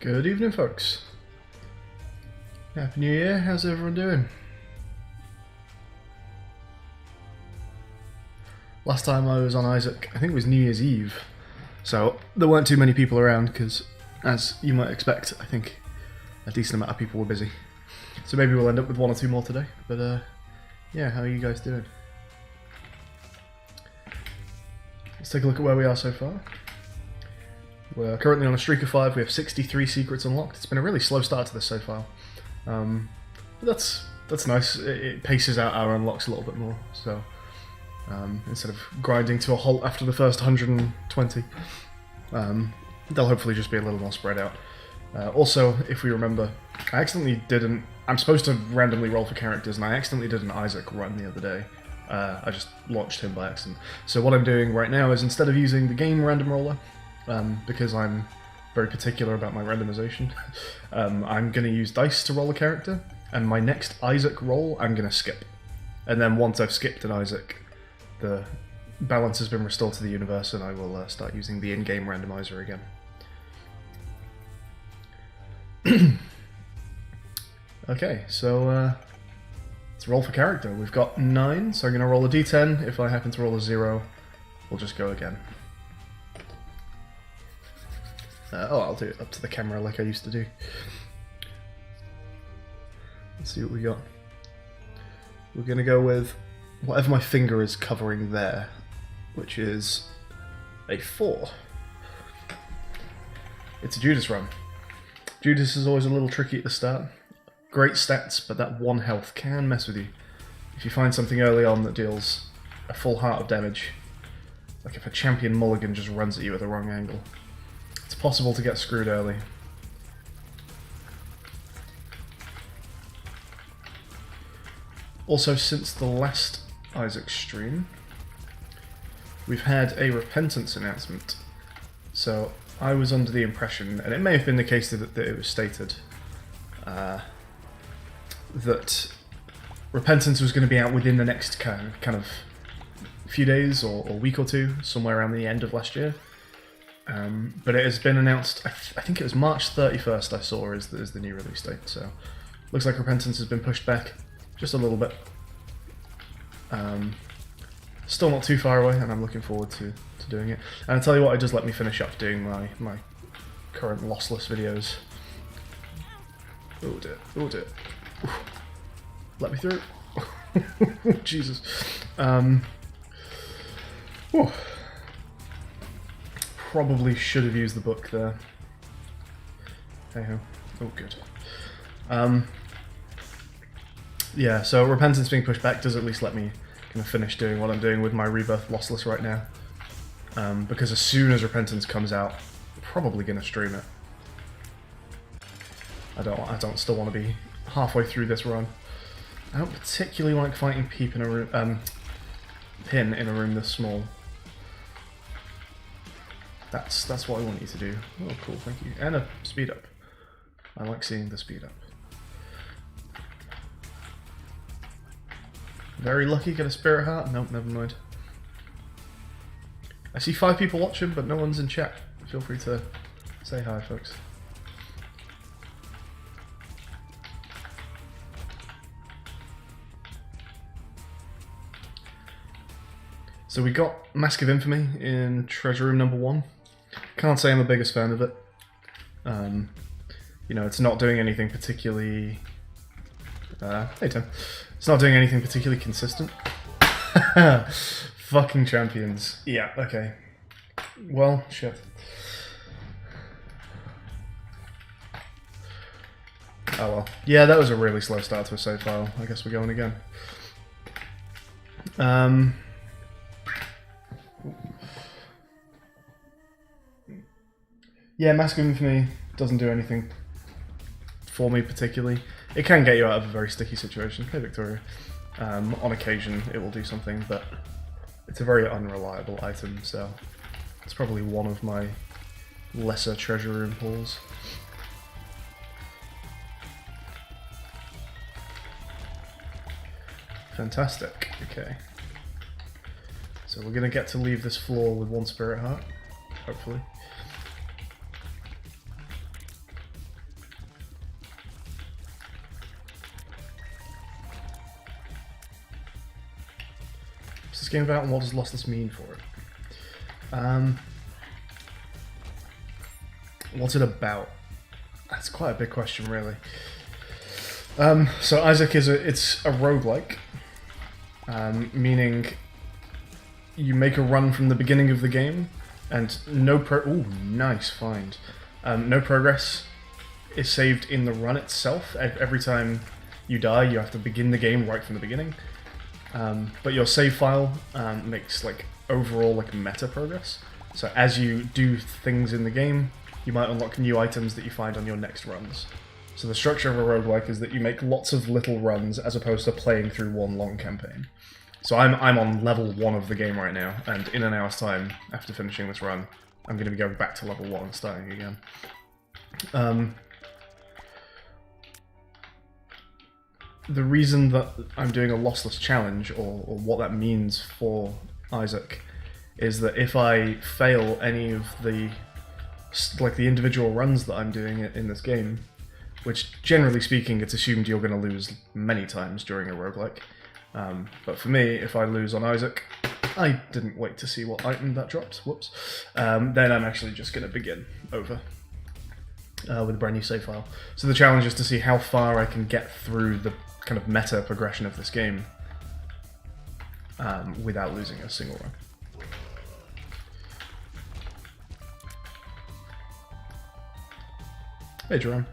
Good evening, folks. Happy New Year. How's everyone doing? Last time I was on Isaac, I think it was New Year's Eve, so there weren't too many people around because, as you might expect, I think a decent amount of people were busy. So maybe we'll end up with one or two more today, but yeah, how are you guys doing? Let's take a look at where we are so far. We're currently on a streak of 5, we have 63 secrets unlocked. It's been a really slow start to this so far. But that's nice, it paces out our unlocks a little bit more, so instead of grinding to a halt after the first 120, they'll hopefully just be a little more spread out. Also, if we remember, I'm supposed to randomly roll for characters, and I accidentally did an Isaac run the other day. I just launched him by accident. So what I'm doing right now is, instead of using the game random roller, because I'm very particular about my randomization, I'm going to use dice to roll a character, and my next Isaac roll I'm going to skip. And then once I've skipped an Isaac, the balance has been restored to the universe, and I will start using the in-game randomizer again. Okay, so let's roll for character. We've got 9, so I'm going to roll a d10. If I happen to roll a 0, we'll just go again. I'll do it up to the camera like I used to do. Let's see what we got. We're going to go with whatever my finger is covering there, which is a 4. It's a Judas run. Judas is always a little tricky at the start. Great stats, but that 1 health can mess with you. If you find something early on that deals a full heart of damage, like if a champion mulligan just runs at you at the wrong angle, it's possible to get screwed early. Also, since the last Isaac stream, we've had a repentance announcement. So I was under the impression, and it may have been the case that it was stated, that repentance was going to be out within the next kind of few days or week or two, somewhere around the end of last year. But it has been announced, I think it was March 31st I saw as the new release date, so looks like repentance has been pushed back just a little bit. Still not too far away, and I'm looking forward to doing it. And I'll tell you what, it does let me finish up doing my current Lossless videos. Oh dear, oh dear. Oof. Let me through. Jesus. Probably should have used the book there. Hey ho. Oh good. Yeah, so repentance being pushed back does at least let me kind of finish doing what I'm doing with my Rebirth Lossless right now. Because as soon as repentance comes out, I'm probably gonna stream it. I don't still want to be halfway through this run. I don't particularly like fighting Pin in a room this small. That's what I want you to do. Oh, cool, thank you. And a speed up. I like seeing the speed up. Very lucky, get a spirit heart? Nope, never mind. I see 5 people watching, but no one's in chat. Feel free to say hi, folks. So we got Mask of Infamy in Treasure Room number 1. Can't say I'm the biggest fan of it. You know, it's not doing anything particularly... hey Tim. It's not doing anything particularly consistent. Fucking champions. Yeah, okay. Well, shit. Oh well. Yeah, that was a really slow start to a save file. I guess we're going again. Yeah, Mask of Infamy doesn't do anything for me particularly. It can get you out of a very sticky situation. Hey Victoria. On occasion it will do something, but it's a very unreliable item, so it's probably one of my lesser treasure room pulls. Fantastic, okay. So we're going to get to leave this floor with 1 spirit heart, hopefully. game about, and what does Lossless mean for it? What's it about? That's quite a big question, really. So Isaac it's a roguelike, meaning you make a run from the beginning of the game, and ooh, nice find. No progress is saved in the run itself. Every time you die, you have to begin the game right from the beginning. But your save file makes like overall like meta progress. So as you do things in the game, you might unlock new items that you find on your next runs. So the structure of a roguelike is that you make lots of little runs as opposed to playing through one long campaign. So I'm on level 1 of the game right now, and in an hour's time, after finishing this run, I'm going to be going back to level 1 and starting again. The reason that I'm doing a lossless challenge, or what that means for Isaac, is that if I fail any of the individual runs that I'm doing in this game, which generally speaking it's assumed you're going to lose many times during a roguelike, but for me, if I lose on Isaac, I didn't wait to see what item that drops, whoops, then I'm actually just going to begin over with a brand new save file. So the challenge is to see how far I can get through the kind of meta progression of this game without losing a single run. Hey, Jerome.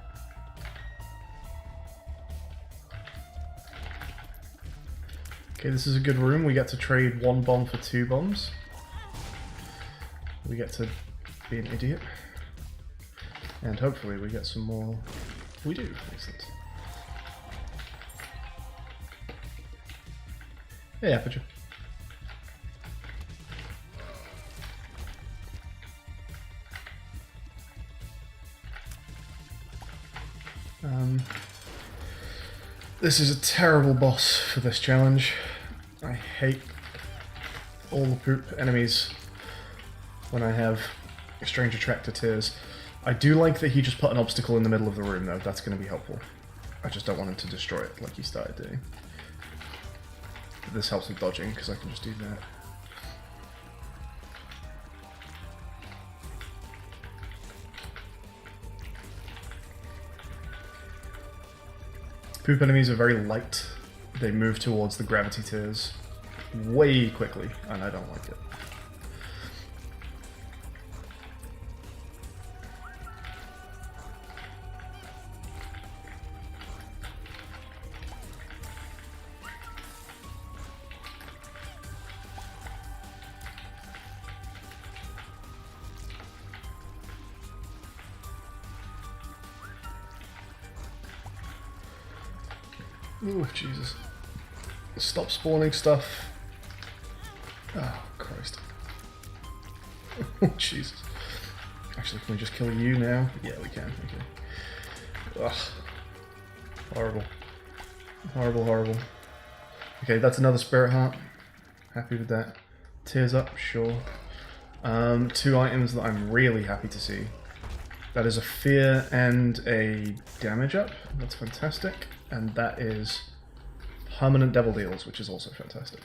Okay, this is a good room. We get to trade 1 bomb for 2 bombs. We get to be an idiot. And hopefully we get some more... We do, excellent. Hey, Aperture. This is a terrible boss for this challenge. I hate all the poop enemies when I have Strange Attractor Tears. I do like that he just put an obstacle in the middle of the room though, that's going to be helpful. I just don't want him to destroy it like he started doing. But this helps with dodging because I can just do that. Poop enemies are very light. They move towards the gravity tiers way quickly, and I don't like it. Oh, Jesus. Stop spawning stuff. Oh, Christ. Oh, Jesus. Actually, can we just kill you now? Yeah, we can. Okay. Ugh. Horrible. Horrible, horrible. Okay, that's another spirit heart. Happy with that. Tears up, sure. 2 items that I'm really happy to see. That is a fear and a damage up. That's fantastic. And that is permanent devil deals, which is also fantastic.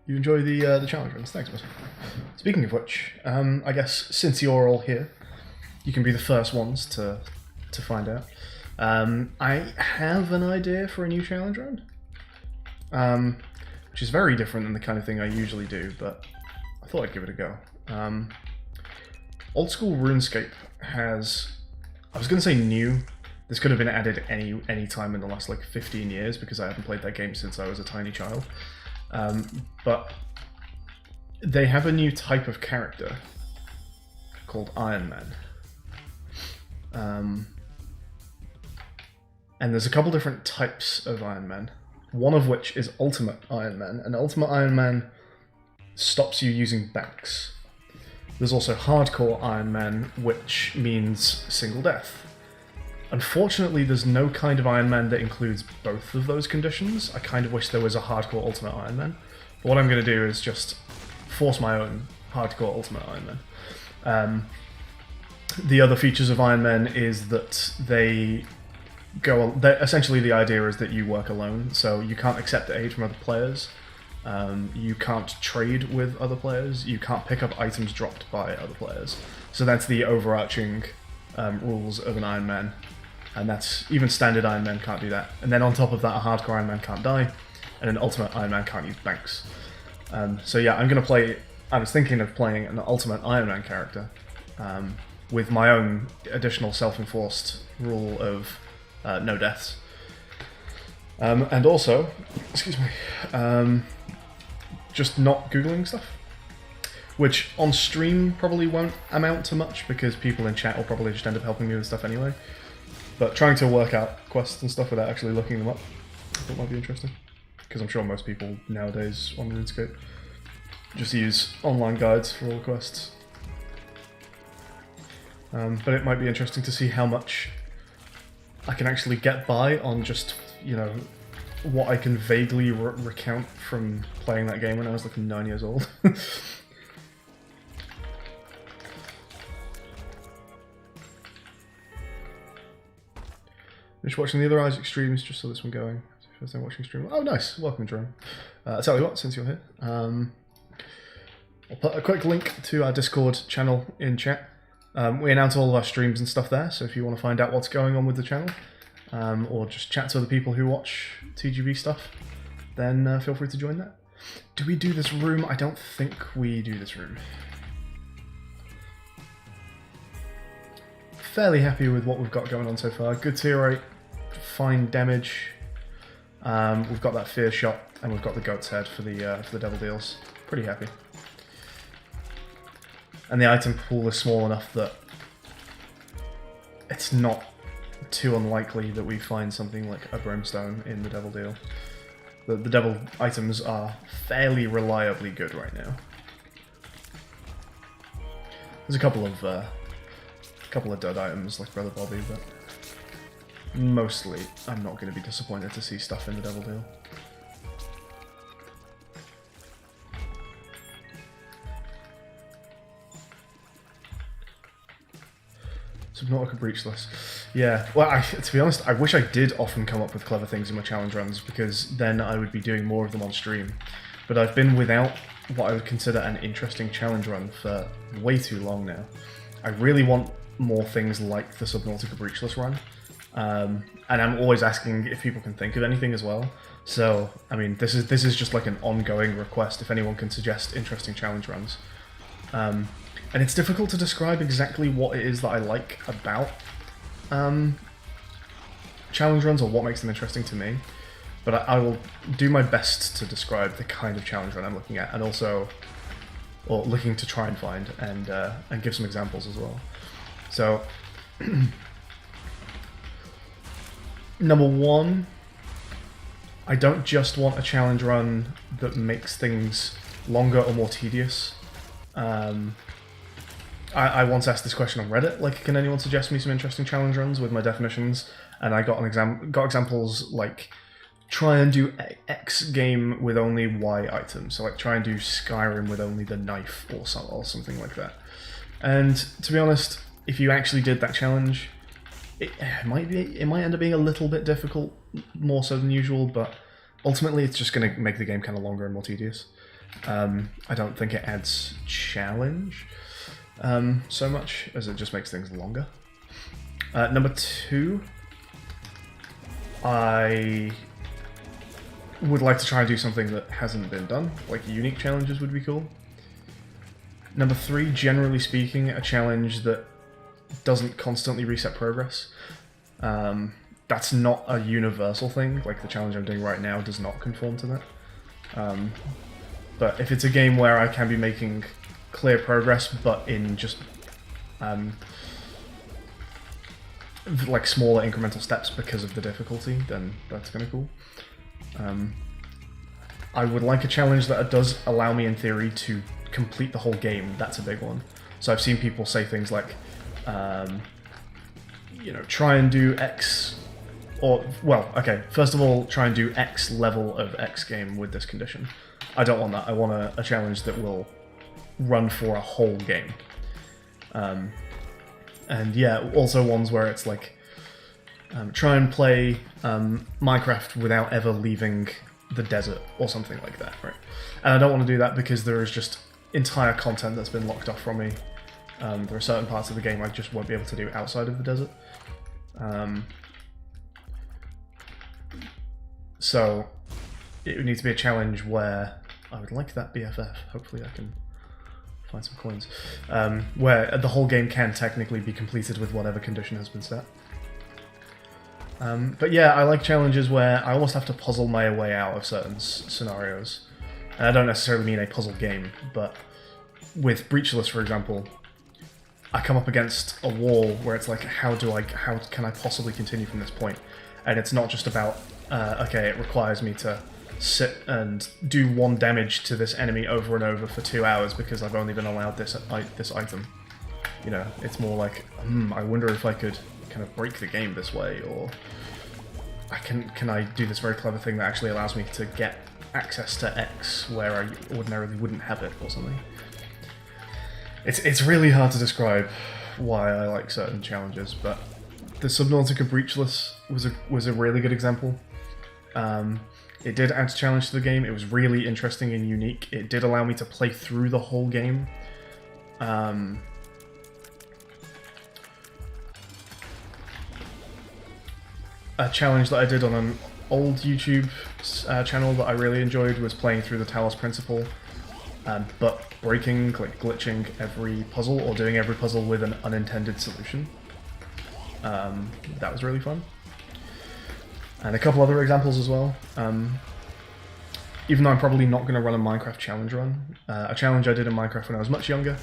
You enjoy the challenge runs, thanks, mate. Speaking of which, I guess since you're all here, you can be the first ones to find out. I have an idea for a new challenge run, which is very different than the kind of thing I usually do, but I thought I'd give it a go. Old school RuneScape has, I was going to say new, this could have been added any time in the last like 15 years because I haven't played that game since I was a tiny child. But they have a new type of character called Iron Man. And there's a couple different types of Iron Man, one of which is Ultimate Iron Man, and Ultimate Iron Man stops you using banks. There's also Hardcore Iron Man, which means single death. Unfortunately, there's no kind of Iron Man that includes both of those conditions. I kind of wish there was a Hardcore Ultimate Iron Man. But what I'm going to do is just force my own Hardcore Ultimate Iron Man. The other features of Iron Men is that essentially the idea is that you work alone, so you can't accept aid from other players, you can't trade with other players, you can't pick up items dropped by other players. So that's the overarching rules of an Iron Man, and that's even standard Iron Man can't do that. And then on top of that, a hardcore Iron Man can't die, and an ultimate Iron Man can't use banks. So yeah, I was thinking of playing an ultimate Iron Man character with my own additional self-enforced rule of no deaths. And also, excuse me, just not Googling stuff, which on stream probably won't amount to much because people in chat will probably just end up helping me with stuff anyway. But trying to work out quests and stuff without actually looking them up, I thought might be interesting. Because I'm sure most people nowadays on RuneScape just use online guides for all the quests. But it might be interesting to see how much I can actually get by on just, you know, what I can vaguely recount from playing that game when I was like 9 years old. Just watching the other Isaac streams, just saw this one going. First time watching stream. Oh, nice. Welcome, Jerome. I'll tell you what, since you're here, I'll put a quick link to our Discord channel in chat. We announce all of our streams and stuff there, so if you want to find out what's going on with the channel, or just chat to other people who watch TGB stuff, then feel free to join that. Do we do this room? I don't think we do this room. Fairly happy with what we've got going on so far. Good tier rate, fine damage. We've got that fear shot, and we've got the goat's head for the devil deals. Pretty happy. And the item pool is small enough that it's not too unlikely that we find something like a brimstone in the devil deal. The devil items are fairly reliably good right now. There's a couple of dud items like Brother Bobby, but mostly I'm not going to be disappointed to see stuff in the devil deal. Subnautica Breachless. Yeah, well, to be honest, I wish I did often come up with clever things in my challenge runs, because then I would be doing more of them on stream. But I've been without what I would consider an interesting challenge run for way too long now. I really want more things like the Subnautica Breachless run, and I'm always asking if people can think of anything as well. So, I mean, this is just like an ongoing request if anyone can suggest interesting challenge runs. And it's difficult to describe exactly what it is that I like about challenge runs, or what makes them interesting to me. But I will do my best to describe the kind of challenge run I'm looking at, and also, or looking to try and find, and give some examples as well. So, number one, I don't just want a challenge run that makes things longer or more tedious. I once asked this question on Reddit, like, can anyone suggest me some interesting challenge runs with my definitions? And I got examples like, try and do X game with only Y items. So like, try and do Skyrim with only the knife or something like that. And to be honest, if you actually did that challenge, it might end up being a little bit difficult, more so than usual, but ultimately it's just going to make the game kind of longer and more tedious. I don't think it adds challenge so much as it just makes things longer. Number two, I would like to try and do something that hasn't been done, like unique challenges would be cool. Number three, generally speaking, a challenge that doesn't constantly reset progress. That's not a universal thing, like the challenge I'm doing right now does not conform to that. But if it's a game where I can be making clear progress, but in just like smaller incremental steps because of the difficulty, then that's kind of cool. I would like a challenge that does allow me, in theory, to complete the whole game. That's a big one. So I've seen people say things like, you know, try and do X, or, well, okay, first of all, try and do X level of X game with this condition. I don't want that. I want a challenge that will run for a whole game. And And yeah, also ones where it's like, try and play Minecraft without ever leaving the desert or something like that, right? And I don't want to do that because there is just entire content that's been locked off from me. There are certain parts of the game I just won't be able to do outside of the desert. So it would need to be a challenge where I would like that BFF. Hopefully I can find some coins. Where the whole game can technically be completed with whatever condition has been set. But yeah, I like challenges where I almost have to puzzle my way out of certain scenarios. And I don't necessarily mean a puzzle game, but with Breachless, for example, I come up against a wall where it's like, how can I possibly continue from this point? And it's not just about, okay, it requires me to sit and do 1 damage to this enemy over and over for 2 hours because I've only been allowed this item. You know, it's more like, I wonder if I could kind of break the game this way, or can I do this very clever thing that actually allows me to get access to X where I ordinarily wouldn't have it, or something. It's really hard to describe why I like certain challenges, but the Subnautica Breachless was a really good example. It did add challenge to the game. It was really interesting and unique. It did allow me to play through the whole game. A challenge that I did on an old YouTube channel that I really enjoyed was playing through the Talos Principle, but breaking, like glitching every puzzle or doing every puzzle with an unintended solution. That was really fun. And a couple other examples as well. Even though I'm probably not going to run a Minecraft challenge run, a challenge I did in Minecraft when I was much younger,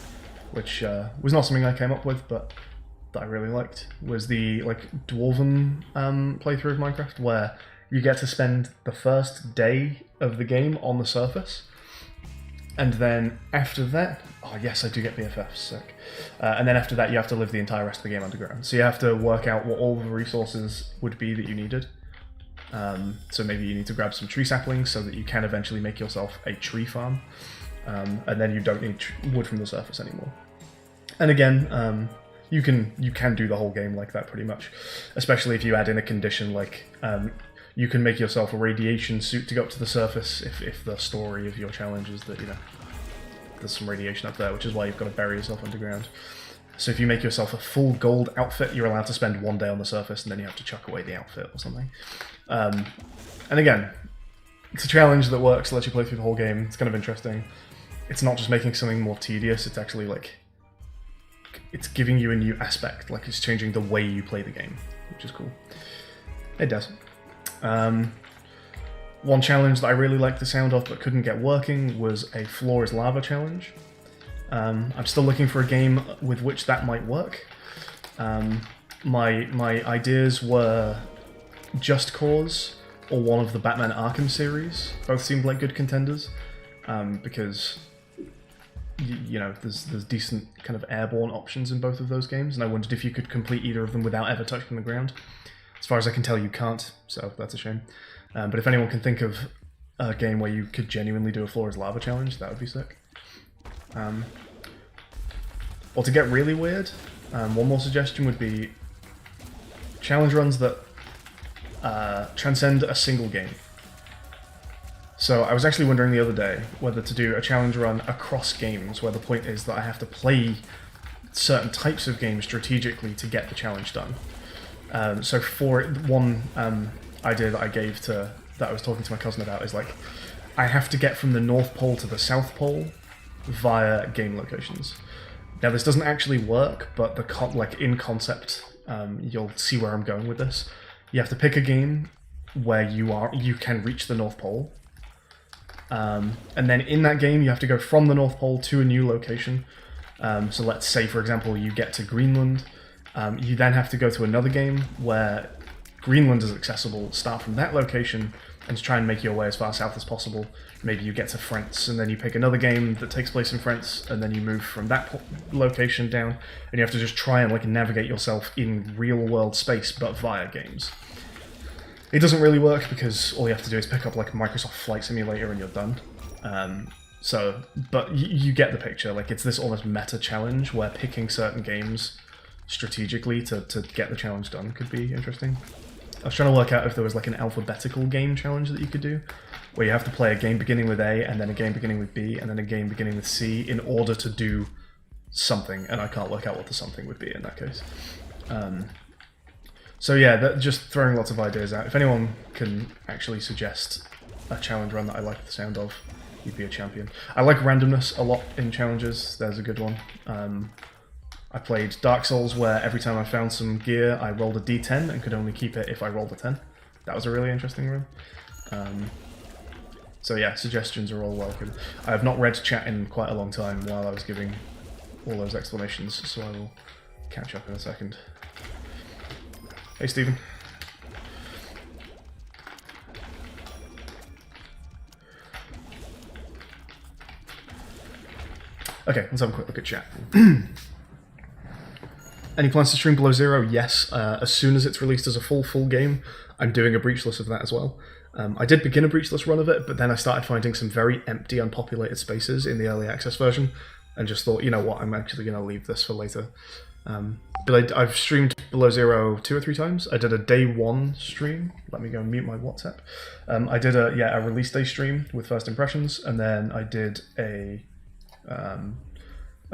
which was not something I came up with, but that I really liked, was the Dwarven playthrough of Minecraft, where you get to spend the first day of the game on the surface, and then after that, oh yes, I do get BFFs, sick. And then after that, you have to live the entire rest of the game underground. So you have to work out what all the resources would be that you needed. So maybe you need to grab some tree saplings so that you can eventually make yourself a tree farm, and then you don't need wood from the surface anymore. And again, you can do the whole game like that pretty much, especially if you add in a condition like you can make yourself a radiation suit to go up to the surface if the story of your challenge is that, you know, there's some radiation up there, which is why you've got to bury yourself underground. So if you make yourself a full gold outfit, you're allowed to spend 1 day on the surface, and then you have to chuck away the outfit or something. And again, it's a challenge that works, lets you play through the whole game. It's kind of interesting. It's not just making something more tedious, it's actually like, it's giving you a new aspect, like it's changing the way you play the game, which is cool. It does. One challenge that I really liked the sound of but couldn't get working was a Floor is Lava challenge. I'm still looking for a game with which that might work. My ideas were Just Cause or one of the Batman Arkham series. Both seemed like good contenders, because you know, there's decent kind of airborne options in both of those games, and I wondered if you could complete either of them without ever touching the ground. As far as I can tell, you can't, so that's a shame. But if anyone can think of a game where you could genuinely do a Floor is Lava challenge, that would be sick. Or to get really weird, one more suggestion would be challenge runs that transcend a single game. So I was actually wondering the other day whether to do a challenge run across games, where the point is that I have to play certain types of games strategically to get the challenge done. So for one idea that I was talking to my cousin about is like, I have to get from the North Pole to the South Pole via game locations. Now this doesn't actually work, but in concept, you'll see where I'm going with this. You have to pick a game where you can reach the North Pole. And then in that game, you have to go from the North Pole to a new location. So let's say, for example, you get to Greenland. You then have to go to another game where Greenland is accessible, start from that location, and to try and make your way as far south as possible. Maybe you get to France, and then you pick another game that takes place in France, and then you move from that location down, and you have to just try and navigate yourself in real-world space, but via games. It doesn't really work because all you have to do is pick up Microsoft Flight Simulator and you're done. But you get the picture. It's this almost meta challenge where picking certain games strategically to get the challenge done could be interesting. I was trying to work out if there was like an alphabetical game challenge that you could do, where you have to play a game beginning with A, and then a game beginning with B, and then a game beginning with C in order to do something, and I can't work out what the something would be in that case. So yeah, just throwing lots of ideas out. If anyone can actually suggest a challenge run that I like the sound of, you'd be a champion. I like randomness a lot in challenges. There's a good one. I played Dark Souls where every time I found some gear, I rolled a d10 and could only keep it if I rolled a 10. That was a really interesting run. So yeah, suggestions are all welcome. I have not read chat in quite a long time while I was giving all those explanations, so I will catch up in a second. Hey, Stephen. Okay, let's have a quick look at chat. Any plans to stream Below Zero? Yes. As soon as it's released as a full game, I'm doing a breachless of that as well. I did begin a breachless run of it, but then I started finding some very empty, unpopulated spaces in the early access version, and just thought, you know what, I'm actually going to leave this for later. But I've streamed Below Zero 2 or 3 times. I did a day 1 stream. Let me go and mute my WhatsApp. I did a release day stream with first impressions, and then I did a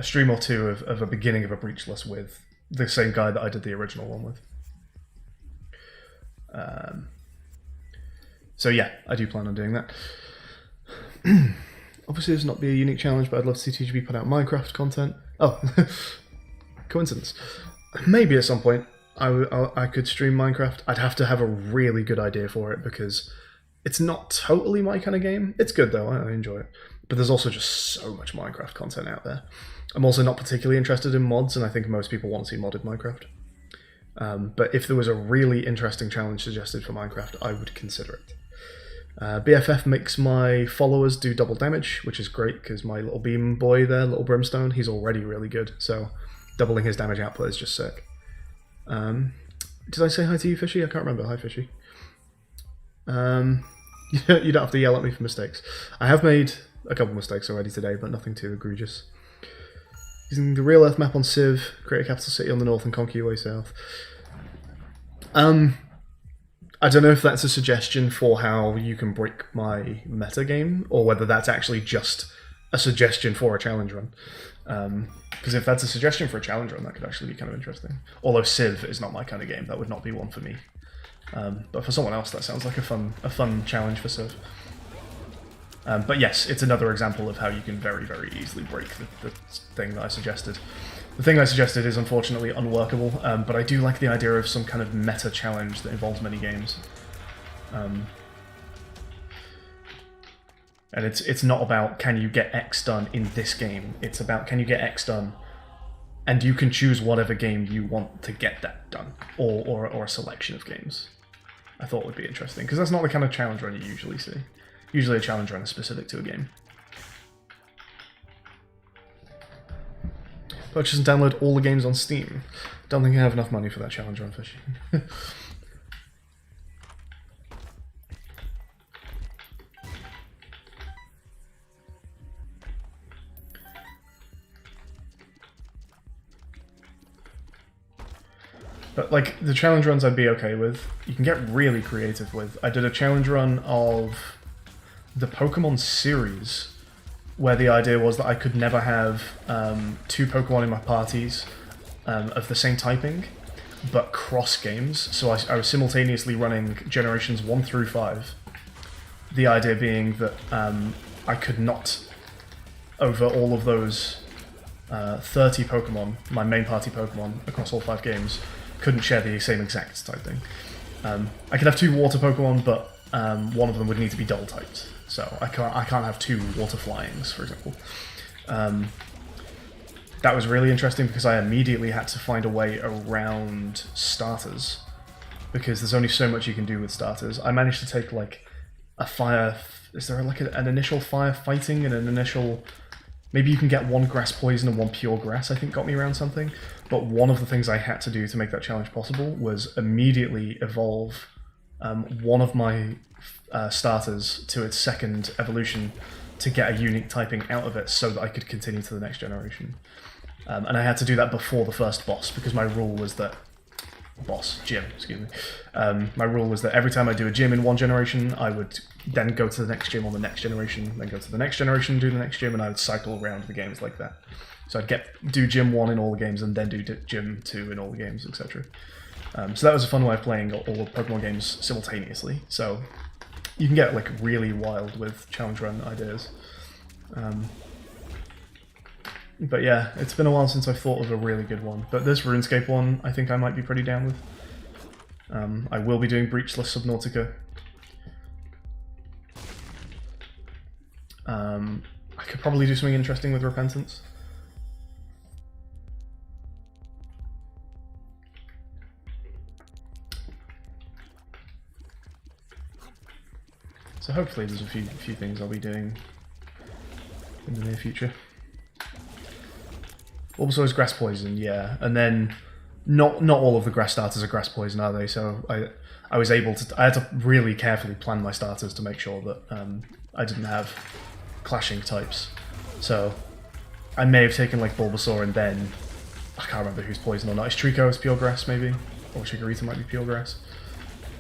stream or 2 of a beginning of a breachless with the same guy that I did the original one with. So yeah, I do plan on doing that. Obviously, this will not be a unique challenge, but I'd love to see TGB put out Minecraft content. Oh, coincidence. Maybe at some point I could stream Minecraft. I'd have to have a really good idea for it because it's not totally my kind of game. It's good though, I enjoy it. But there's also just so much Minecraft content out there. I'm also not particularly interested in mods, and I think most people want to see modded Minecraft. But if there was a really interesting challenge suggested for Minecraft, I would consider it. BFF makes my followers do double damage, which is great because my little beam boy there, little Brimstone, he's already really good, so doubling his damage output is just sick. Did I say hi to you, Fishy? I can't remember. Hi, Fishy. You don't have to yell at me for mistakes. I have made a couple mistakes already today, but nothing too egregious. Using the real Earth map on Civ, create a capital city on the north and conquer your way south. I don't know if that's a suggestion for how you can break my meta game, or whether that's actually just a suggestion for a challenge run. Because if that's a suggestion for a challenge run, that could actually be kind of interesting. Although Civ is not my kind of game, that would not be one for me. But for someone else, that sounds like a fun challenge for Civ. But yes, it's another example of how you can very, very easily break the thing that I suggested. The thing I suggested is unfortunately unworkable, but I do like the idea of some kind of meta challenge that involves many games. And it's not about can you get X done in this game, it's about can you get X done, and you can choose whatever game you want to get that done, or a selection of games. I thought would be interesting, because that's not the kind of challenge run you usually see. Usually a challenge run is specific to a game. Purchase and download all the games on Steam. Don't think I have enough money for that challenge run, Fishy. But like the challenge runs I'd be okay with. You can get really creative with. I did a challenge run of the Pokemon series where the idea was that I could never have 2 Pokemon in my parties of the same typing, but cross games. So I was simultaneously running generations 1 through 5. The idea being that I could not, over all of those 30 Pokemon, my main party Pokemon, across all 5 games, couldn't share the same exact type thing. I could have 2 water Pokemon, but one of them would need to be double typed. So I can't have 2 water flyings, for example. That was really interesting because I immediately had to find a way around starters, because there's only so much you can do with starters. I managed to take like a fire. Is there like an initial fire fighting and an initial? Maybe you can get 1 grass poison and 1 pure grass, I think got me around something. But one of the things I had to do to make that challenge possible was immediately evolve one of my starters to its 2nd evolution to get a unique typing out of it so that I could continue to the next generation. And I had to do that before the first boss, because my rule was that... Gym, excuse me. My rule was that every time I do a gym in one generation, I would then go to the next gym on the next generation, then go to the next generation, do the next gym, and I would cycle around the games like that. So I'd do gym 1 in all the games, and then do gym 2 in all the games, etc. So that was a fun way of playing all the Pokemon games simultaneously. So you can get like really wild with challenge run ideas. But yeah, it's been a while since I've thought of a really good one. But this RuneScape one, I think I might be pretty down with. I will be doing Breachless Subnautica. I could probably do something interesting with Repentance. So hopefully there's a few things I'll be doing in the near future. Also is grass poison, yeah, and then not all of the grass starters are grass poison, are they? So I was able to, I had to really carefully plan my starters to make sure that I didn't have clashing types. So I may have taken like Bulbasaur and then I can't remember who's poison or not. Is Trico is pure grass maybe, or Chikorita might be pure grass.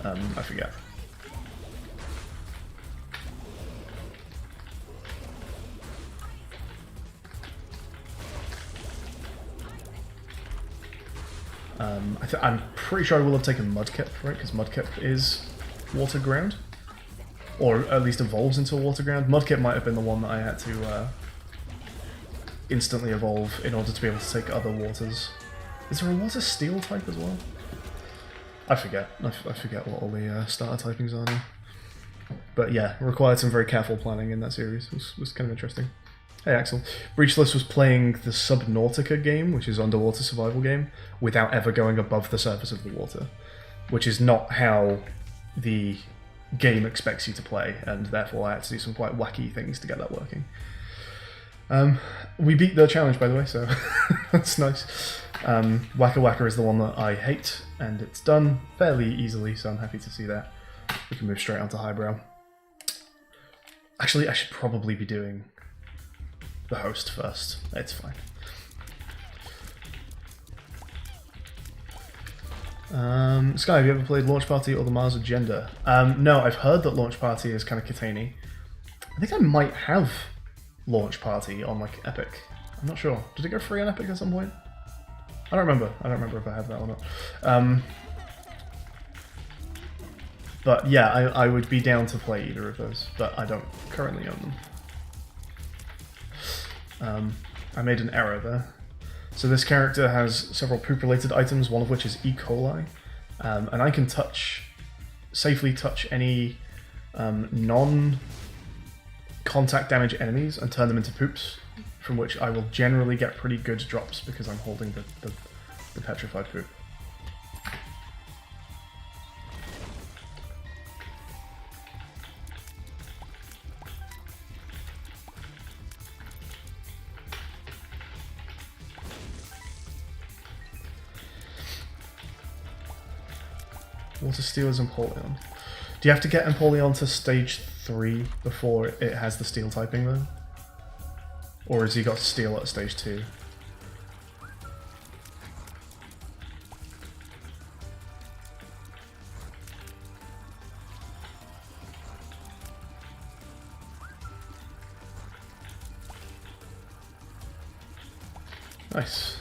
I forget. I'm pretty sure I will have taken Mudkip, right? Because Mudkip is water ground, or at least evolves into a water ground. Mudkip might have been the one that I had to instantly evolve in order to be able to take other waters. Is there a water steel type as well? I forget. I forget what all the starter typings are now. But yeah, required some very careful planning in that series. It was kind of interesting. Hey Axel. Breachless was playing the Subnautica game, which is underwater survival game, without ever going above the surface of the water, which is not how the game expects you to play, and therefore I had to do some quite wacky things to get that working. We beat the challenge, by the way, so that's nice. Waka Waka is the one that I hate, and it's done fairly easily, so I'm happy to see that. We can move straight on to Highbrow. Actually, I should probably be doing the host first. It's fine. Sky, have you ever played Launch Party or the Mars Agenda? No, I've heard that Launch Party is kind of Katani. I think I might have Launch Party on like Epic. I'm not sure. Did it go free on Epic at some point? I don't remember. I don't remember if I have that or not. But yeah, I would be down to play either of those, but I don't currently own them. I made an error there. So this character has several poop-related items, one of which is E. coli, and I can safely touch any non-contact damage enemies and turn them into poops, from which I will generally get pretty good drops because I'm holding the petrified poop. Water Steel is Empoleon. Do you have to get Empoleon to stage 3 before it has the steel typing though? Or has he got steel at stage 2? Nice.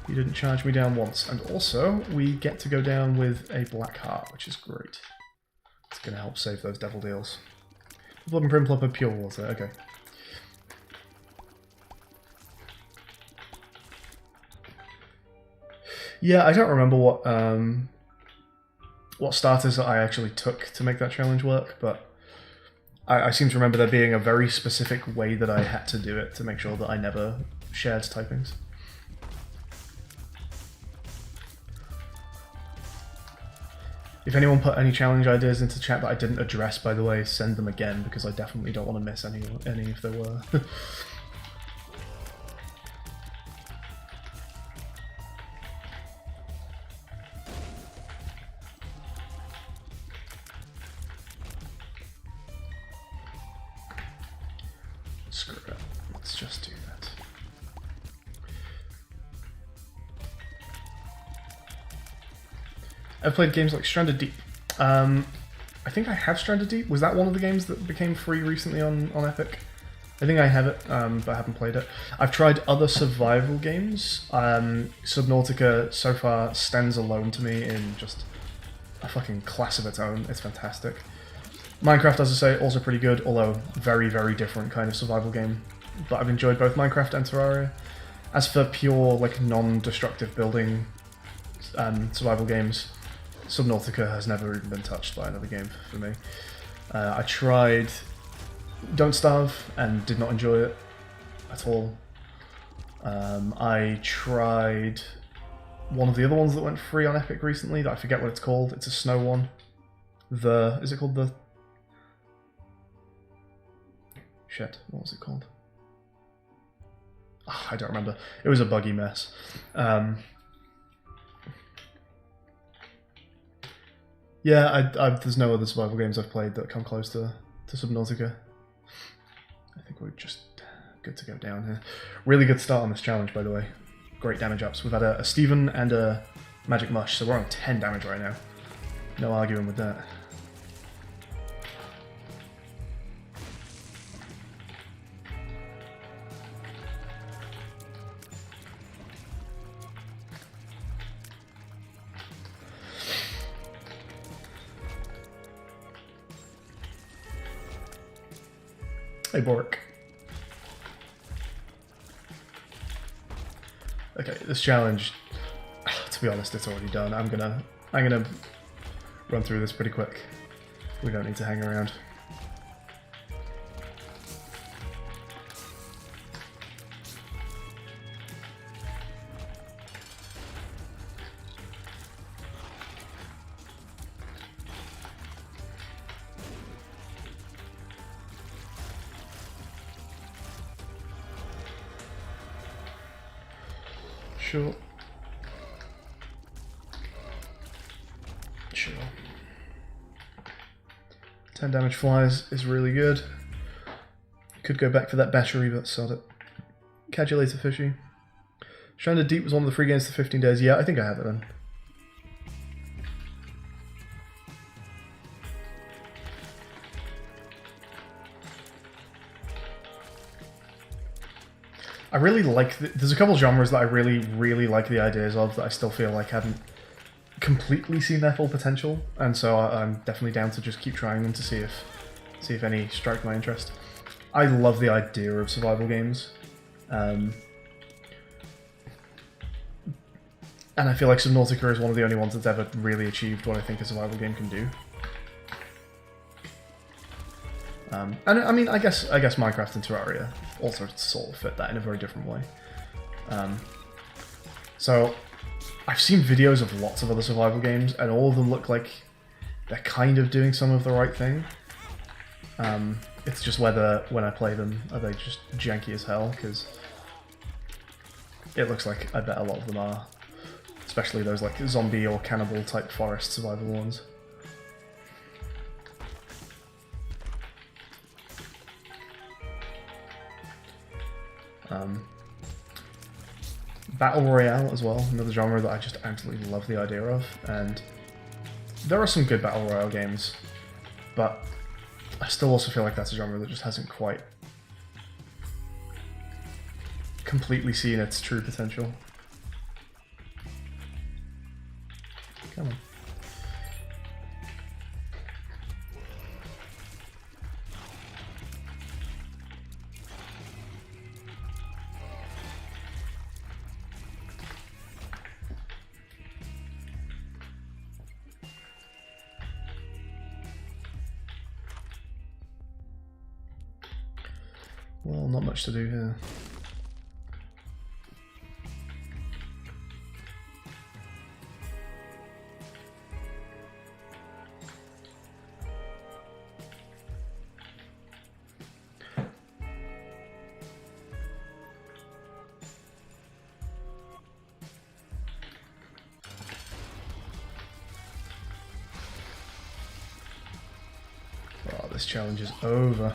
You didn't charge me down once. And also, we get to go down with a Black Heart, which is great. It's going to help save those devil deals. Plum and Primplop are pure water, okay. Yeah, I don't remember what starters I actually took to make that challenge work, but I seem to remember there being a very specific way that I had to do it to make sure that I never shared typings. If anyone put any challenge ideas into chat that I didn't address, by the way, send them again, because I definitely don't want to miss any if there were. Screw it. Let's just do that. I've played games like Stranded Deep. I think I have Stranded Deep. Was that one of the games that became free recently on Epic? I think I have it, but I haven't played it. I've tried other survival games. Subnautica so far stands alone to me in just a fucking class of its own. It's fantastic. Minecraft, as I say, also pretty good, although very, very different kind of survival game. But I've enjoyed both Minecraft and Terraria. As for pure, like, non-destructive building survival games, Subnautica has never even been touched by another game for me. I tried Don't Starve and did not enjoy it at all. I tried one of the other ones that went free on Epic recently that I forget what it's called. It's a snow one. Is it called the... Shit, what was it called? Oh, I don't remember. It was a buggy mess. Yeah, there's no other survival games I've played that come close to Subnautica. I think we're just good to go down here. Really good start on this challenge, by the way. Great damage ups. We've had a Steven and a Magic Mush, so we're on 10 damage right now. No arguing with that. Hey, Bork. Okay, this challenge, to be honest, it's already done. I'm gonna run through this pretty quick. We don't need to hang around. Sure. Sure. 10 damage flies is really good. Could go back for that battery, but sod it. Catch you later, fishy. Stranded Deep was one of the free games for 15 days. Yeah, I think I have it then. I really like... There's a couple genres that I really, really like the ideas of that I still feel like haven't completely seen their full potential, and so I'm definitely down to just keep trying them to see if any strike my interest. I love the idea of survival games, and I feel like Subnautica is one of the only ones that's ever really achieved what I think a survival game can do. And I mean, I guess Minecraft and Terraria also sort of fit that in a very different way. So I've seen videos of lots of other survival games, and all of them look like they're kind of doing some of the right thing. It's just whether, when I play them, are they just janky as hell, because it looks like I bet a lot of them are. Especially those like zombie or cannibal type forest survival ones. Battle Royale as well, another genre that I just absolutely love the idea of, and there are some good Battle Royale games, but I still also feel like that's a genre that just hasn't quite completely seen its true potential. Come on. Well, not much to do here. Oh, this challenge is over.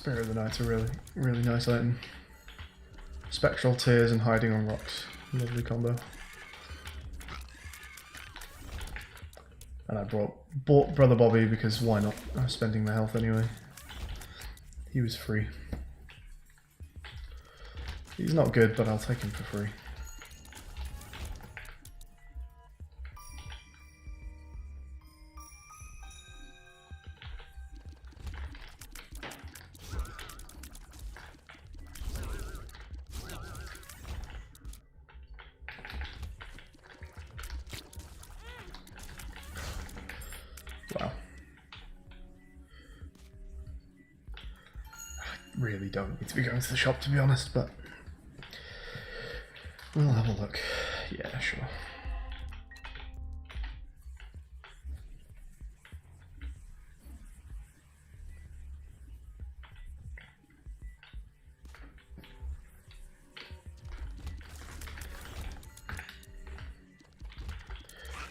Spirit of the Night's a really nice item. Spectral Tears and Hiding on Rocks. Lovely combo. And I bought Brother Bobby because why not? I was spending my health anyway. He was free. He's not good, but I'll take him for free. Wow. I really don't need to be going to the shop, to be honest, but we'll have a look. Yeah, sure.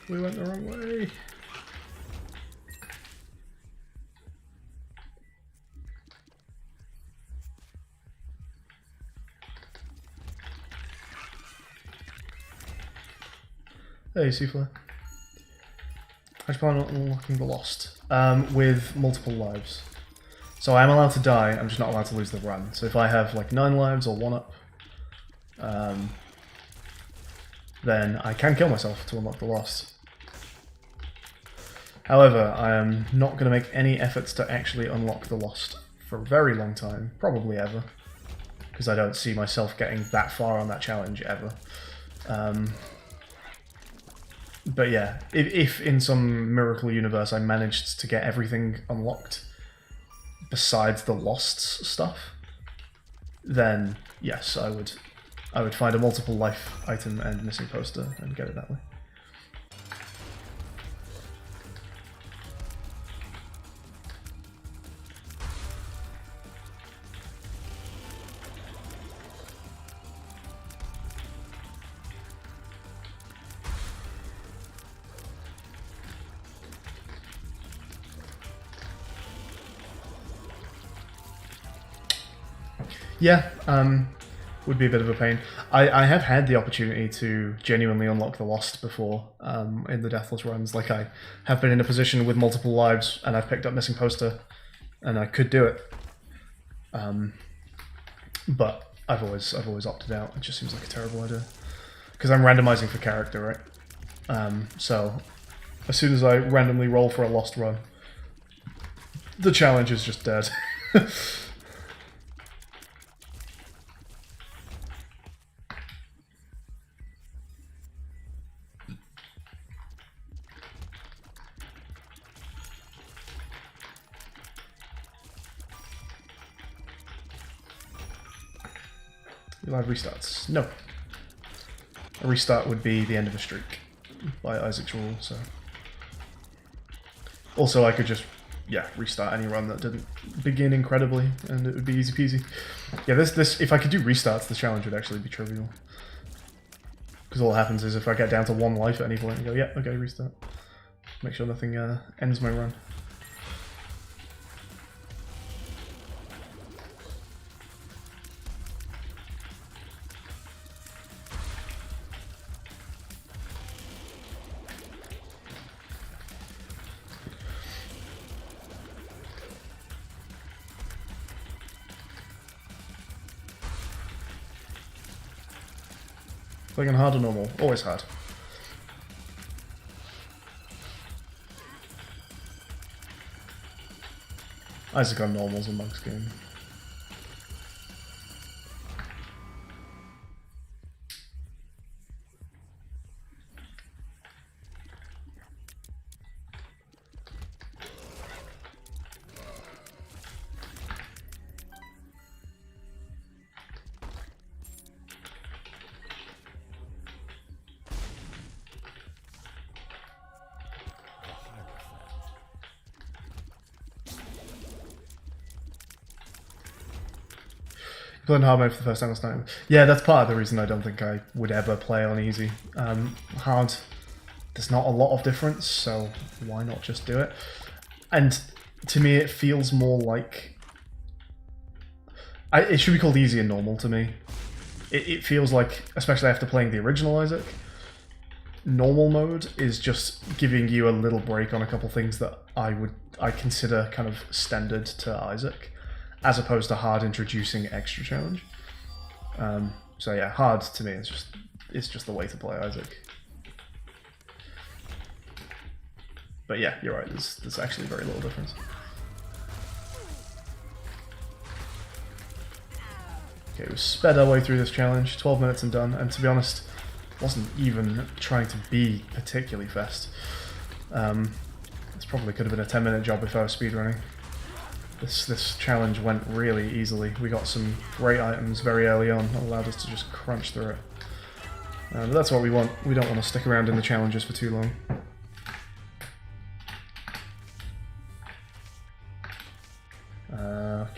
We went the wrong way. Hey, Seaflare. I just plan on unlocking the Lost with multiple lives. So I am allowed to die, I'm just not allowed to lose the run. So if I have like 9 lives or 1 up, then I can kill myself to unlock the Lost. However, I am not going to make any efforts to actually unlock the Lost for a very long time, probably ever, because I don't see myself getting that far on that challenge ever. But yeah, if in some miracle universe I managed to get everything unlocked besides the Lost stuff, then yes, I would find a multiple life item and missing poster and get it that way. Yeah, would be a bit of a pain. I have had the opportunity to genuinely unlock the Lost before in the Deathless runs. Like, I have been in a position with multiple lives and I've picked up missing poster and I could do it. But I've always opted out. It just seems like a terrible idea. Because I'm randomizing for character, right? So as soon as I randomly roll for a Lost run, the challenge is just dead. Live restarts. No. A restart would be the end of a streak by Isaac's rule, so. Also, I could just, yeah, restart any run that didn't begin incredibly, and it would be easy peasy. Yeah, this if I could do restarts, the challenge would actually be trivial. Because all that happens is if I get down to 1 life at any point, I go, yeah, okay, restart. Make sure nothing ends my run. Playing on hard or normal? Always hard. Isaac on normal's a monk's game. Playing hard mode for the first time last night. Yeah, that's part of the reason I don't think I would ever play on easy. Hard, there's not a lot of difference, so why not just do it? And to me, it feels more like it should be called easy and normal to me. It feels like, especially after playing the original Isaac, normal mode is just giving you a little break on a couple things that I consider kind of standard to Isaac, as opposed to hard introducing extra challenge. So yeah, hard to me is just the way to play Isaac. But yeah, you're right. There's actually very little difference. Okay, we sped our way through this challenge, 12 minutes and done, and to be honest, wasn't even trying to be particularly fast. This probably could have been a 10-minute job if I was speedrunning. This challenge went really easily. We got some great items very early on that allowed us to just crunch through it. But that's what we want. We don't want to stick around in the challenges for too long.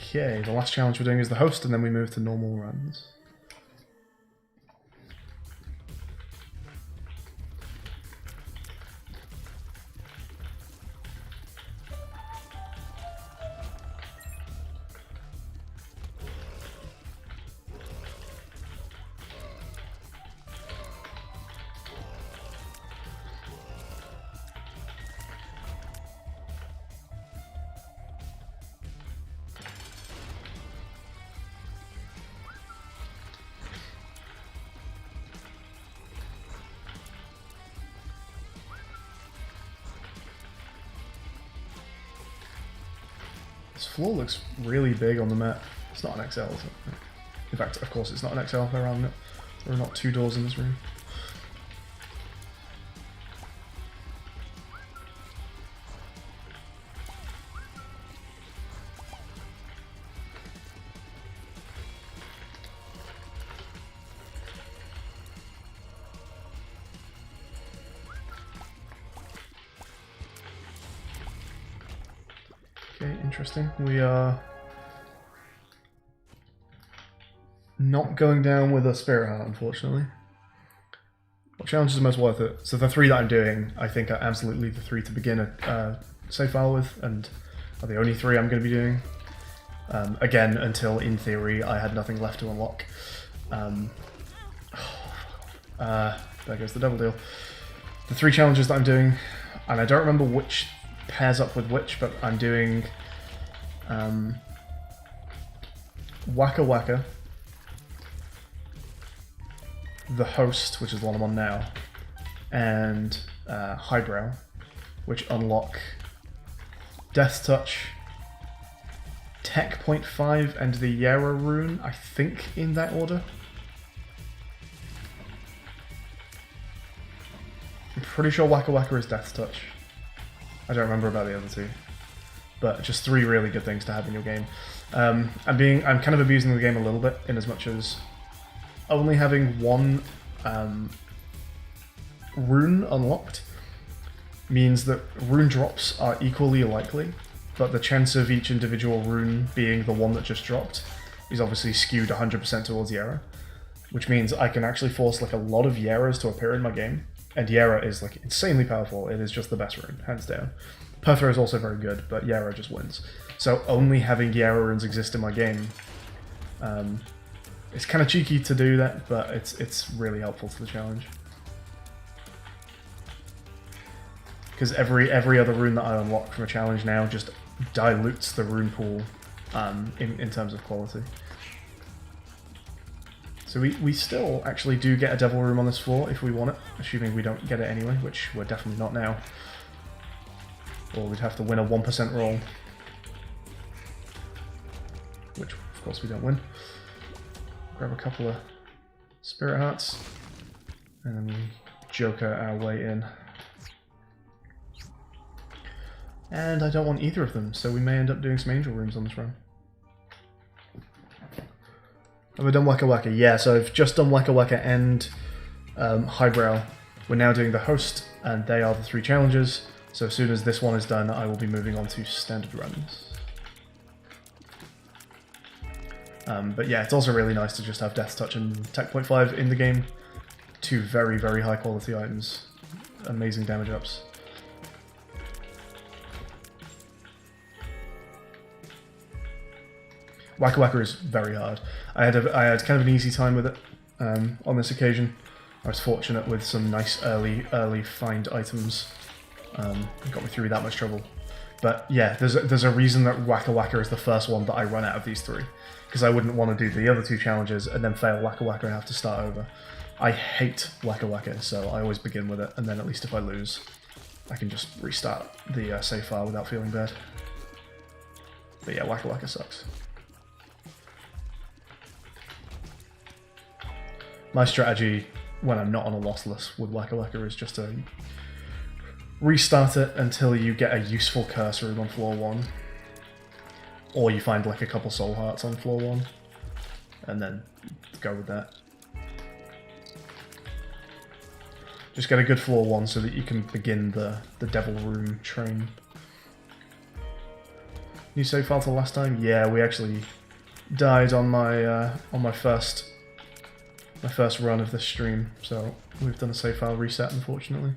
Okay, the last challenge we're doing is the host, and then we move to normal runs. This floor looks really big on the map. It's not an XL, is it? In fact, of course it's not an XL if there are not 2 doors in this room. Okay, interesting. We are not going down with a Spirit Heart, unfortunately. What challenge is the most worth it? So the 3 that I'm doing, I think are absolutely the 3 to begin a save file with, and are the only 3 I'm going to be doing. Again, until, in theory, I had nothing left to unlock. There goes the double deal. The 3 challenges that I'm doing, and I don't remember which pairs up with which, but I'm doing Waka Waka, the host, which is the one I'm on now, and Highbrow, which unlock Death Touch, Tech 0.5, and the Yara rune, I think in that order. I'm pretty sure Waka Waka is Death Touch. I don't remember about the other 2, but just 3 really good things to have in your game. I'm kind of abusing the game a little bit, in as much as only having 1 rune unlocked means that rune drops are equally likely, but the chance of each individual rune being the one that just dropped is obviously skewed 100% towards Yara, which means I can actually force like a lot of Yaras to appear in my game. And Yara is like insanely powerful. It is just the best rune, hands down. Perthra is also very good, but Yara just wins. So only having Yara runes exist in my game, it's kind of cheeky to do that, but it's really helpful to the challenge. Because every other rune that I unlock from a challenge now just dilutes the rune pool in terms of quality. So we still actually do get a Devil Room on this floor if we want it, assuming we don't get it anyway, which we're definitely not now. Or we'd have to win a 1% roll. Which, of course, we don't win. Grab a couple of Spirit Hearts, and then we Joker our way in. And I don't want either of them, so we may end up doing some Angel Rooms on this run. Have I done Waka Waka? Yeah, so I've just done Waka Waka and Highbrow. We're now doing the host, and they are the 3 challenges. So as soon as this one is done, I will be moving on to standard runs. But yeah, it's also really nice to just have Death Touch and Tech 0.5 in the game. 2 very, very high quality items. Amazing damage ups. Waka Waka is very hard. I had kind of an easy time with it on this occasion. I was fortunate with some nice early find items. It got me through that much trouble. But yeah, there's a reason that Waka Waka is the first one that I run out of these three, because I wouldn't want to do the other two challenges and then fail Waka Waka and have to start over. I hate Waka Waka, so I always begin with it, and then at least if I lose, I can just restart the save file without feeling bad. But yeah, Waka Waka sucks. My strategy when I'm not on a Lossless with Waka Waka is just to restart it until you get a useful curse room on floor 1. Or you find like a couple soul hearts on floor 1. And then go with that. Just get a good floor 1 so that you can begin the devil room train. New save file till last time? Yeah, we actually died on my first run of this stream, so we've done a save file reset, unfortunately.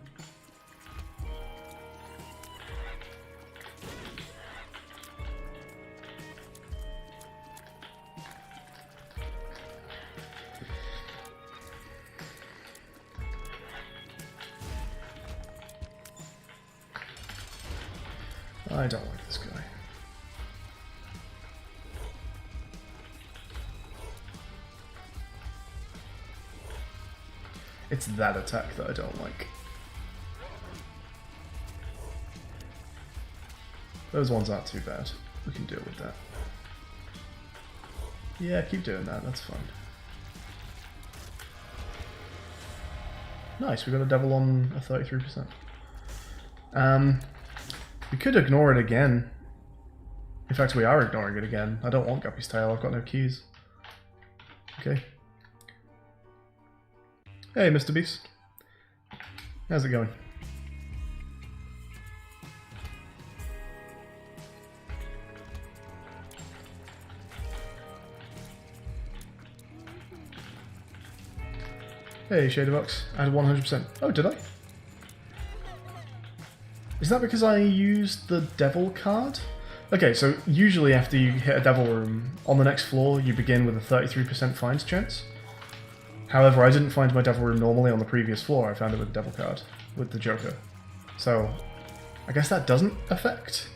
I don't like this guy. It's that attack that I don't like. Those ones aren't too bad. We can deal with that. Yeah, keep doing that, that's fine. Nice, we got a devil on a 33%. We could ignore it again. In fact, we are ignoring it again. I don't want Guppy's Tail, I've got no keys. Okay. Hey, Mr. Beast. How's it going? Hey, Shaderbox. I had 100%. Oh, did I? Is that because I used the devil card? Okay, so usually after you hit a devil room, on the next floor you begin with a 33% finds chance. However, I didn't find my devil room normally on the previous floor, I found it with the devil card, with the Joker. So, I guess that doesn't affect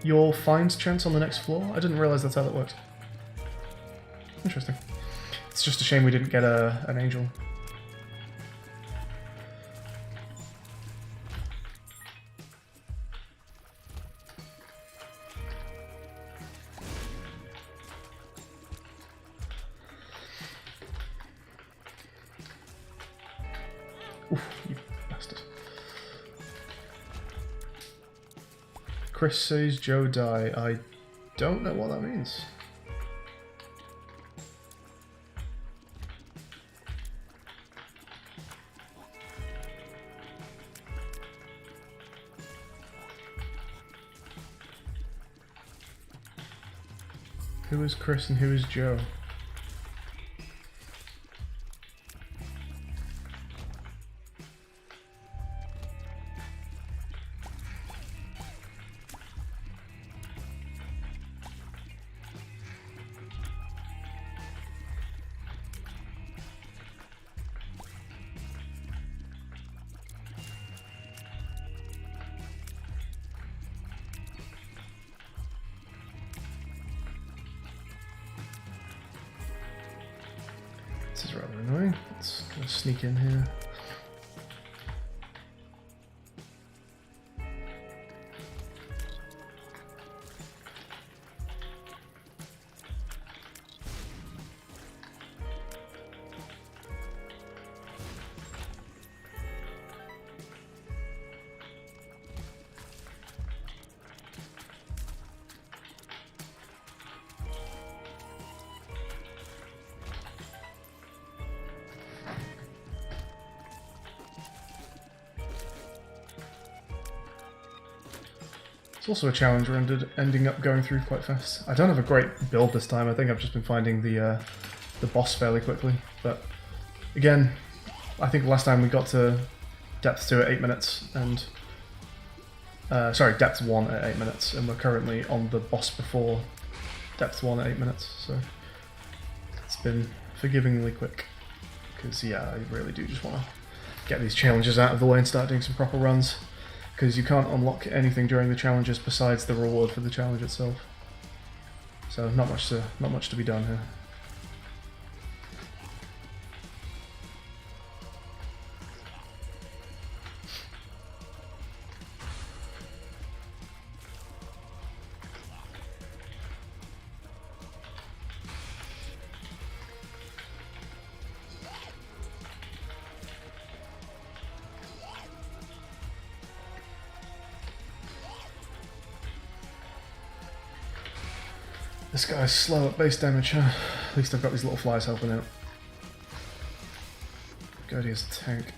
your finds chance on the next floor? I didn't realise that's how that works. Interesting. It's just a shame we didn't get an angel. Oof, you bastard. Chris says Joe die. I don't know what that means. Who is Chris and who is Joe? This is rather annoying. Let's sneak in here. It's also a challenge we're ending up going through quite fast. I don't have a great build this time. I think I've just been finding the boss fairly quickly. But again, I think last time we got to depth 2 at 8 minutes, and sorry, depth 1 at 8 minutes, and we're currently on the boss before depth 1 at 8 minutes, so it's been forgivingly quick. Because, yeah, I really do just want to get these challenges out of the way and start doing some proper runs. Because you can't unlock anything during the challenges besides the reward for the challenge itself. So not much to be done here. This guy's slow at base damage, huh? At least I've got these little flies helping out. Good, he has a tank.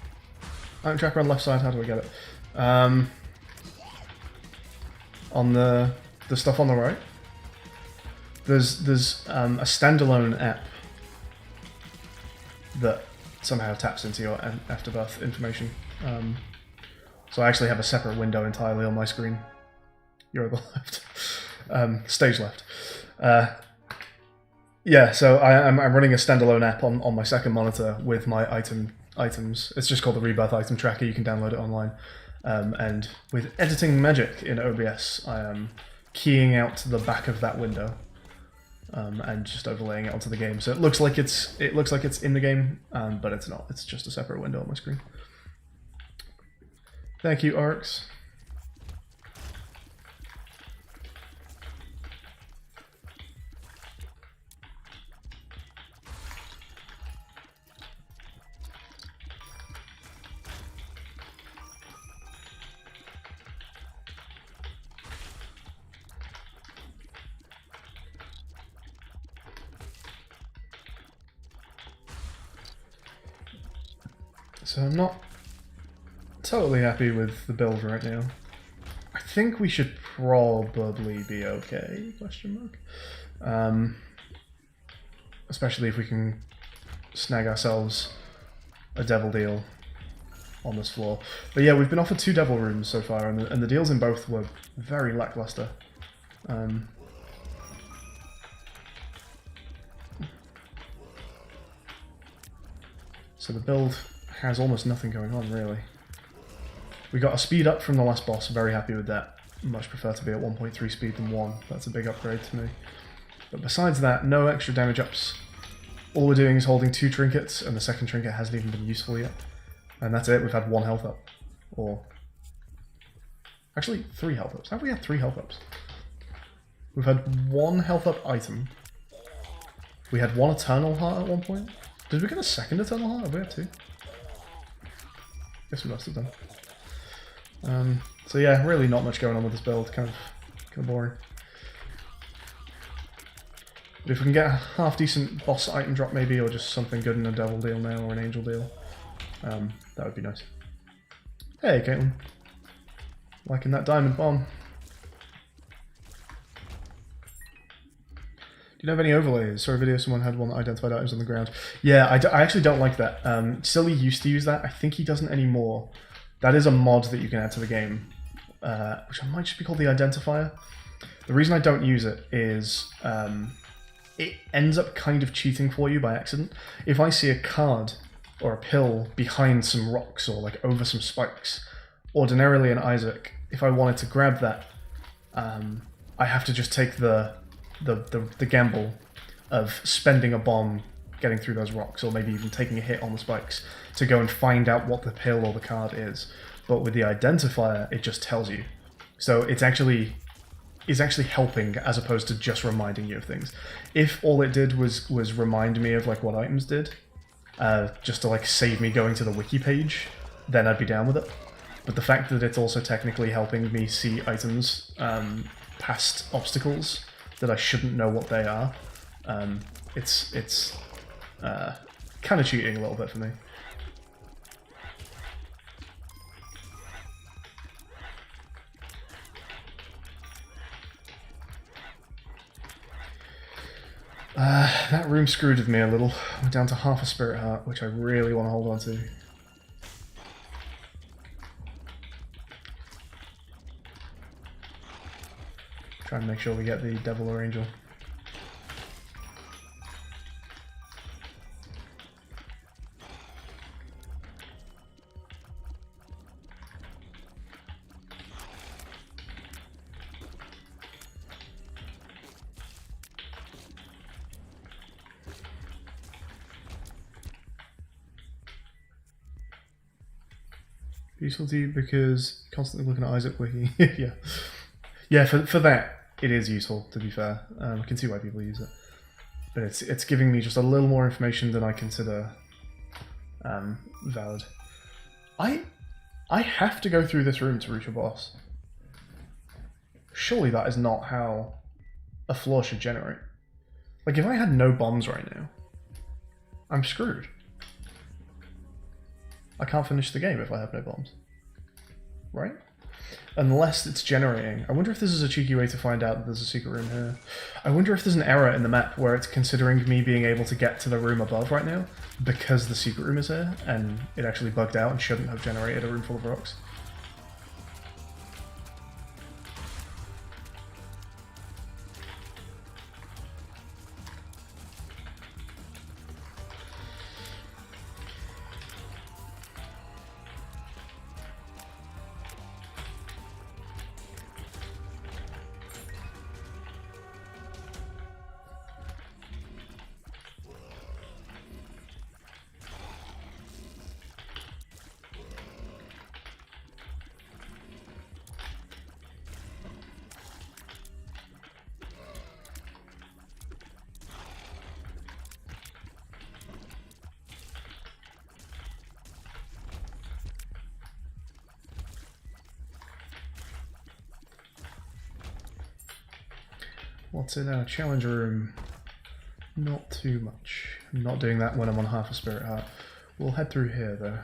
Item tracker on left side, how do we get it? On the stuff on the right, there's a standalone app that somehow taps into your afterbirth information. So I actually have a separate window entirely on my screen. You're at the left. Stage left. Yeah, so I'm running a standalone app on my second monitor with my items. It's just called the Rebirth Item Tracker. You can download it online. And with editing magic in OBS, I am keying out the back of that window and just overlaying it onto the game. So it looks like it's in the game, but it's not. It's just a separate window on my screen. Thank you, Arx. So I'm not totally happy with the build right now. I think we should probably be okay, question mark. Especially if we can snag ourselves a devil deal on this floor. But yeah, we've been offered 2 devil rooms so far, and the deals in both were very lackluster. So the build has almost nothing going on, really. We got a speed up from the last boss, very happy with that. Much prefer to be at 1.3 speed than 1, that's a big upgrade to me. But besides that, no extra damage ups. All we're doing is holding 2 trinkets, and the second trinket hasn't even been useful yet. And that's it, we've had 1 health up. Or... actually, 3 health ups. Have we had 3 health ups? We've had 1 health up item. We had 1 Eternal Heart at one point. Did we get a second Eternal Heart? Have we had 2? Guess we must have done. So yeah, really not much going on with this build. Kind of boring. But if we can get a half decent boss item drop maybe, or just something good in a devil deal now, or an angel deal, that would be nice. Hey, Caitlin. Liking that diamond bomb. Do you have any overlays? Saw a video someone had one that identified items on the ground. Yeah, I actually don't like that. Silly used to use that. I think he doesn't anymore. That is a mod that you can add to the game, which might just be called the identifier. The reason I don't use it is it ends up kind of cheating for you by accident. If I see a card or a pill behind some rocks or like over some spikes, ordinarily in Isaac, if I wanted to grab that, I have to just take the gamble of spending a bomb getting through those rocks, or maybe even taking a hit on the spikes to go and find out what the pill or the card is. But with the identifier, it just tells you. So it's actually helping as opposed to just reminding you of things. If all it did was remind me of like what items did, just to like save me going to the wiki page, then I'd be down with it. But the fact that it's also technically helping me see items past obstacles that I shouldn't know what they are, it's kind of cheating a little bit for me. That room screwed with me a little. We're down to half a spirit heart, which I really want to hold on to. Try and make sure we get the devil or angel. Useful to you because constantly looking at Isaac Wiki. yeah. For that, it is useful. To be fair, I can see why people use it, but it's giving me just a little more information than I consider valid. I have to go through this room to reach a boss. Surely that is not how a floor should generate. Like if I had no bombs right now, I'm screwed. I can't finish the game if I have no bombs. Right? Unless it's generating. I wonder if this is a cheeky way to find out that there's a secret room here. I wonder if there's an error in the map where it's considering me being able to get to the room above right now because the secret room is here and it actually bugged out and shouldn't have generated a room full of rocks. What's in our challenge room? Not too much. I'm not doing that when I'm on half a spirit heart. We'll head through here though.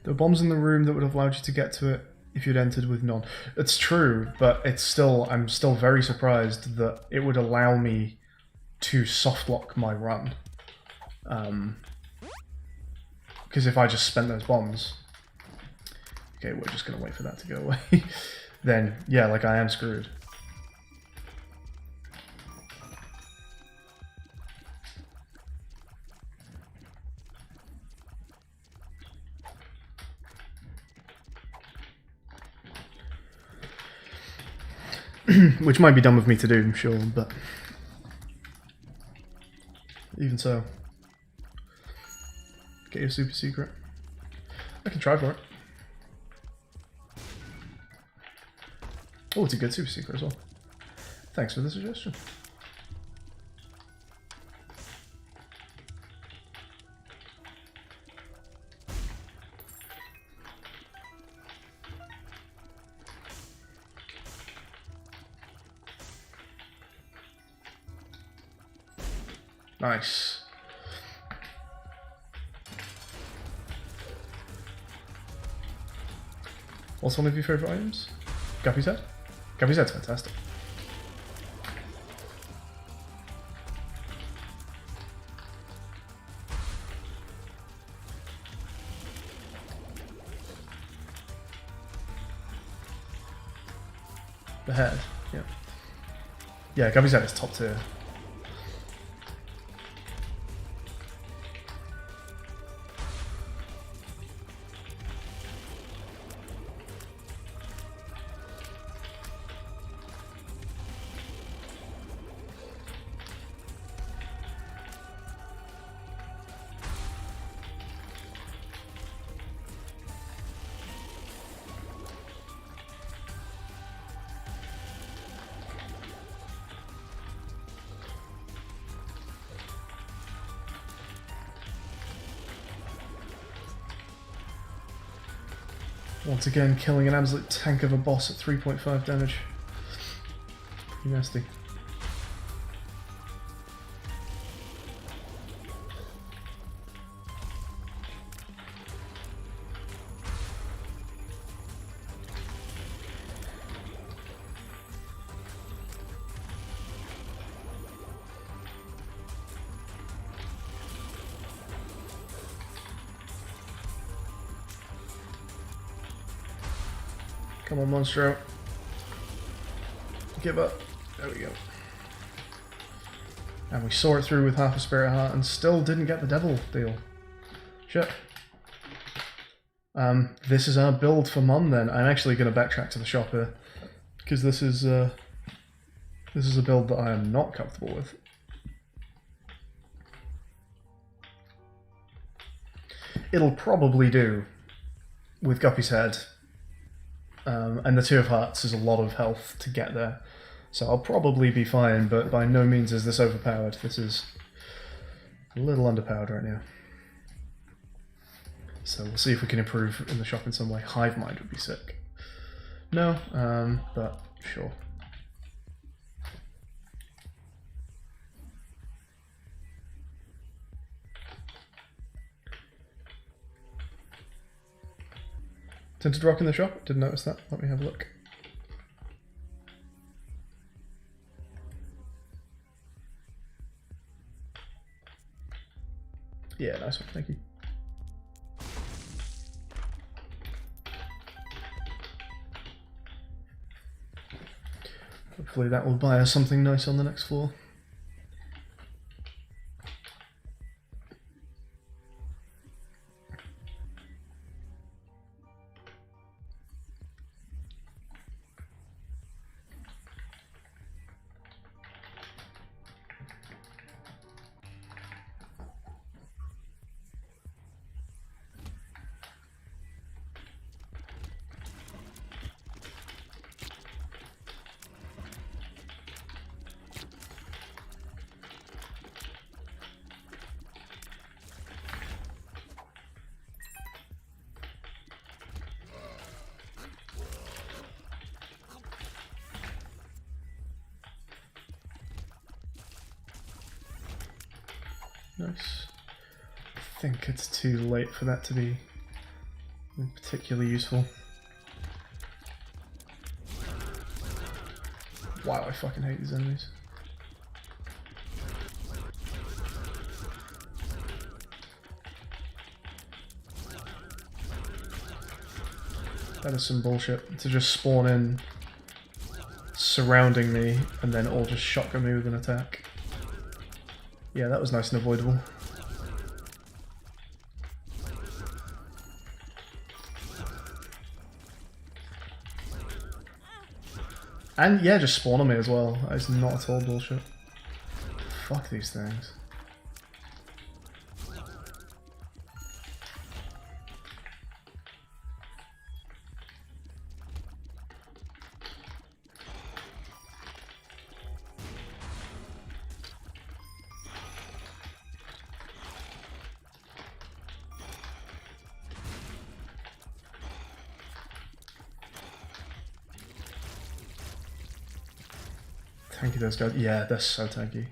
There were bombs in the room that would have allowed you to get to it if you'd entered with none. It's true, but I'm still very surprised that it would allow me to softlock my run. Because if I just spent those bombs, okay, we're just gonna wait for that to go away. Then, yeah, like I am screwed. Which might be dumb of me to do, I'm sure, but even so. Get your super secret. I can try for it. Oh, it's a good super secret as well. Thanks for the suggestion. Nice. What's one of your favourite items? Guppy's head? Guppy's head's fantastic. The head, yeah. Yeah, Guppy's head is top tier. Once again, killing an absolute tank of a boss at 3.5 damage. Pretty nasty. Come on, Monstro. Give up. There we go. And we saw it through with half a Spirit Heart and still didn't get the Devil deal. Shit. This is our build for Mon then. I'm actually going to backtrack to the shop here, because this is a build that I am not comfortable with. It'll probably do with Guppy's Head, and the Two of Hearts is a lot of health to get there, so I'll probably be fine, but by no means is this overpowered. This is a little underpowered right now. So we'll see if we can improve in the shop in some way. Hive Mind would be sick. No, but sure. Tinted Rock in the shop? Didn't notice that. Let me have a look. Yeah, nice one. Thank you. Hopefully that will buy us something nice on the next floor. Nice. I think it's too late for that to be particularly useful. Wow, I fucking hate these enemies. That is some bullshit, to just spawn in surrounding me and then all just shotgun me with an attack. Yeah, that was nice and avoidable. And yeah, just spawn on me as well. That is not at all bullshit. Fuck these things. Tanky those guys. Yeah, they're so tanky.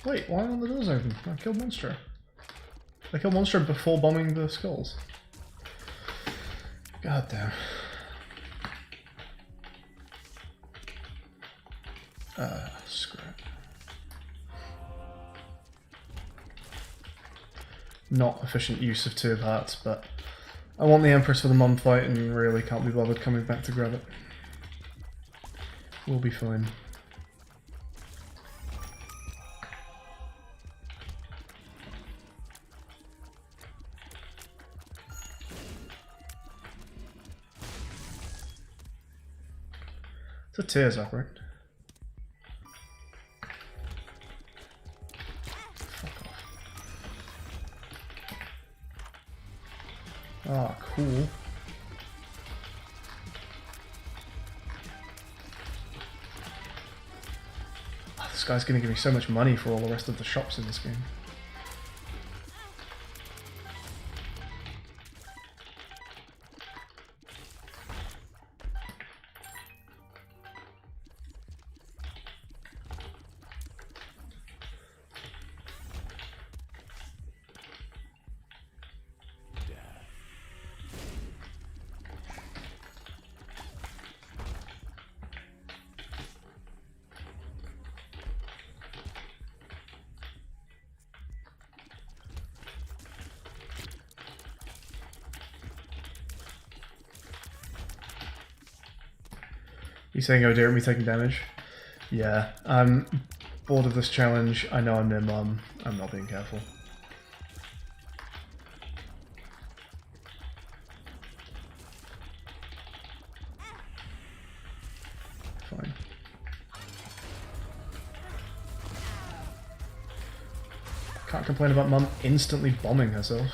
Wait, why aren't the doors open? I killed Monstro. I killed Monstro before bombing the skulls. God damn. Screw it. Not efficient use of Two of Hearts, but I want the Empress for the Mon fight and really can't be bothered coming back to grab it. We'll be fine. It's a tears up, right? Fuck off. Ah, cool. Oh, this guy's going to give me so much money for all the rest of the shops in this game. You saying, oh dear, me taking damage? Yeah, I'm bored of this challenge. I know I'm near mum. I'm not being careful. Fine. Can't complain about mum instantly bombing herself.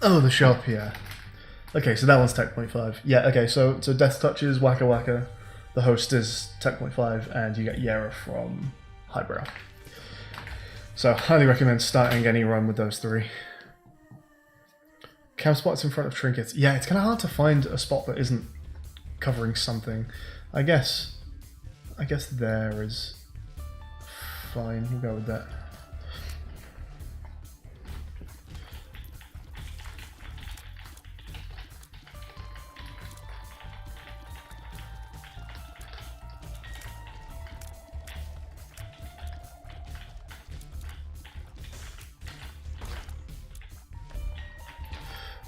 Oh, the shop, yeah. Okay, so that one's Tech 0.5. Yeah, okay, so Death Touch is Waka Waka, the host is Tech 0.5, and you get Yera from Highbrow. So, highly recommend starting any run with those three. Camp spots in front of trinkets. Yeah, it's kind of hard to find a spot that isn't covering something. I guess there is fine, we'll go with that.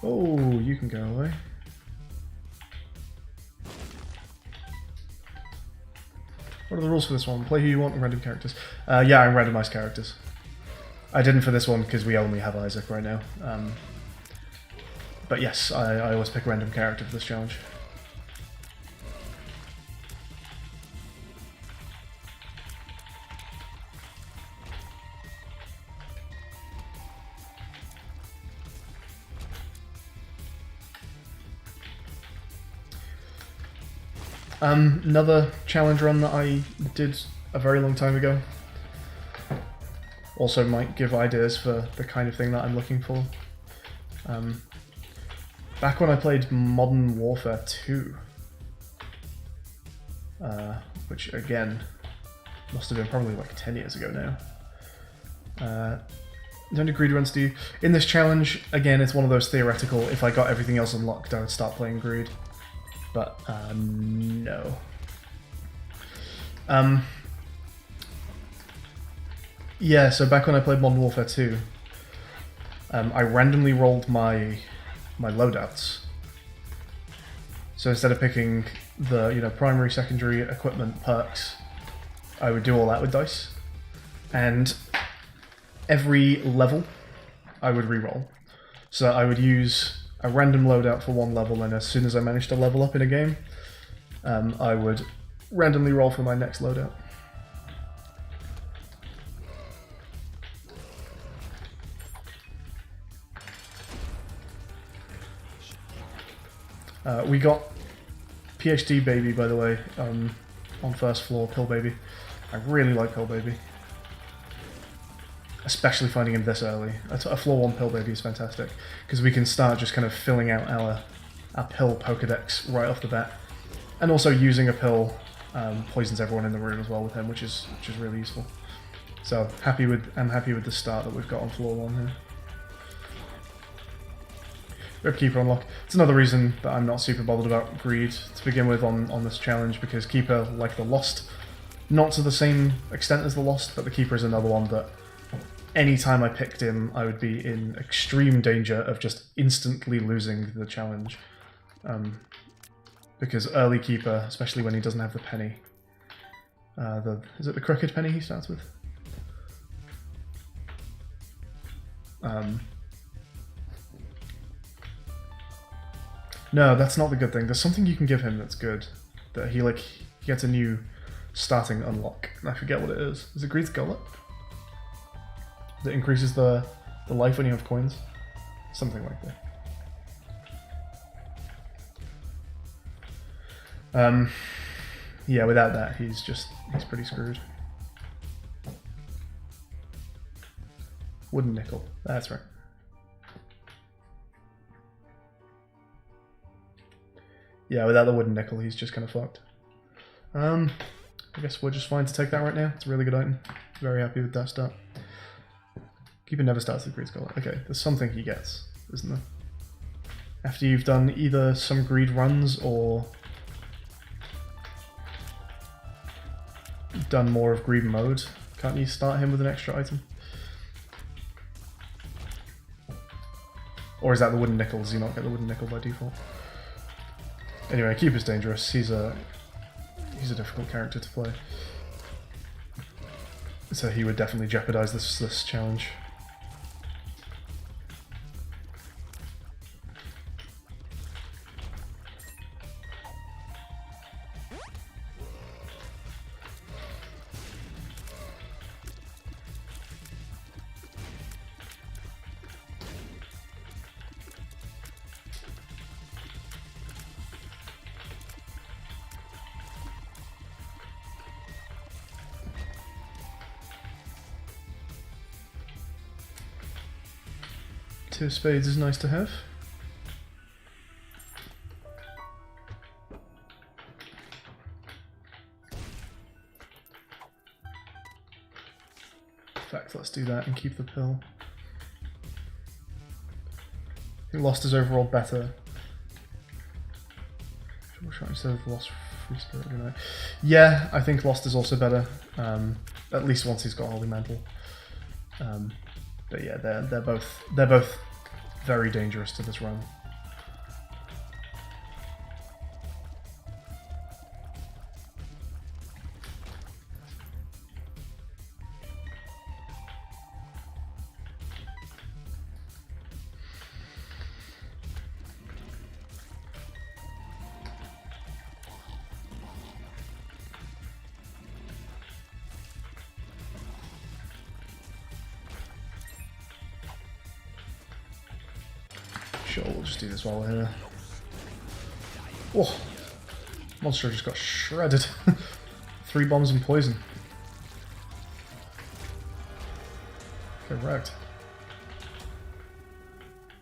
Oh, you can go away. What are the rules for this one? Play who you want and random characters. Yeah, I randomized characters. I didn't for this one because we only have Isaac right now. But yes, I always pick a random character for this challenge. Another challenge run that I did a very long time ago. Also might give ideas for the kind of thing that I'm looking for. Back when I played Modern Warfare 2, which again must have been probably like 10 years ago now. Don't do greed runs, do you? In this challenge, again, it's one of those theoretical, if I got everything else unlocked, I would start playing greed. But, no. Yeah, so back when I played Modern Warfare 2, I randomly rolled my loadouts. So instead of picking the primary, secondary, equipment, perks, I would do all that with dice. And every level, I would reroll. So I would use a random loadout for one level, and as soon as I managed to level up in a game, I would randomly roll for my next loadout. We got PhD Baby, by the way, on first floor, Pill Baby. I really like Pill Baby. Especially finding him this early. A floor 1 Pill Baby is fantastic, because we can start just kind of filling out our pill Pokedex right off the bat. And also using a pill poisons everyone in the room as well with him, which is really useful. So I'm happy with the start that we've got on floor 1 here. We have Keeper unlock. It's another reason that I'm not super bothered about Greed to begin with on this challenge, because Keeper, like the Lost, not to the same extent as the Lost, but the Keeper is another one that anytime I picked him, I would be in extreme danger of just instantly losing the challenge. Because early Keeper, especially when he doesn't have the penny, is it the crooked penny he starts with? No, that's not the good thing. There's something you can give him that's good. That he gets a new starting unlock. And I forget what it is. Is it Greed's Gullet? That increases the life when you have coins? Something like that. Yeah, without that, he's pretty screwed. Wooden nickel. That's right. Yeah, without the wooden nickel, he's just kind of fucked. I guess we're just fine to take that right now. It's a really good item. Very happy with that start. Keeper never starts with Greed Scholar. Okay, there's something he gets, isn't there? After you've done either some Greed runs or done more of Greed mode, can't you start him with an extra item? Or is that the wooden nickel? Does he not get the wooden nickel by default? Anyway, Keeper's dangerous. He's a difficult character to play. So he would definitely jeopardize this challenge. Two of spades is nice to have. In fact, let's do that and keep the pill. I think Lost is overall better. Triple shot instead of Lost Free Spirit. Yeah, I think Lost is also better. At least once he's got Holy Mantle. But yeah, they're both very dangerous to this run. Sure, we'll just do this while we're here. Oh, monster just got shredded. 3 bombs and poison. Correct.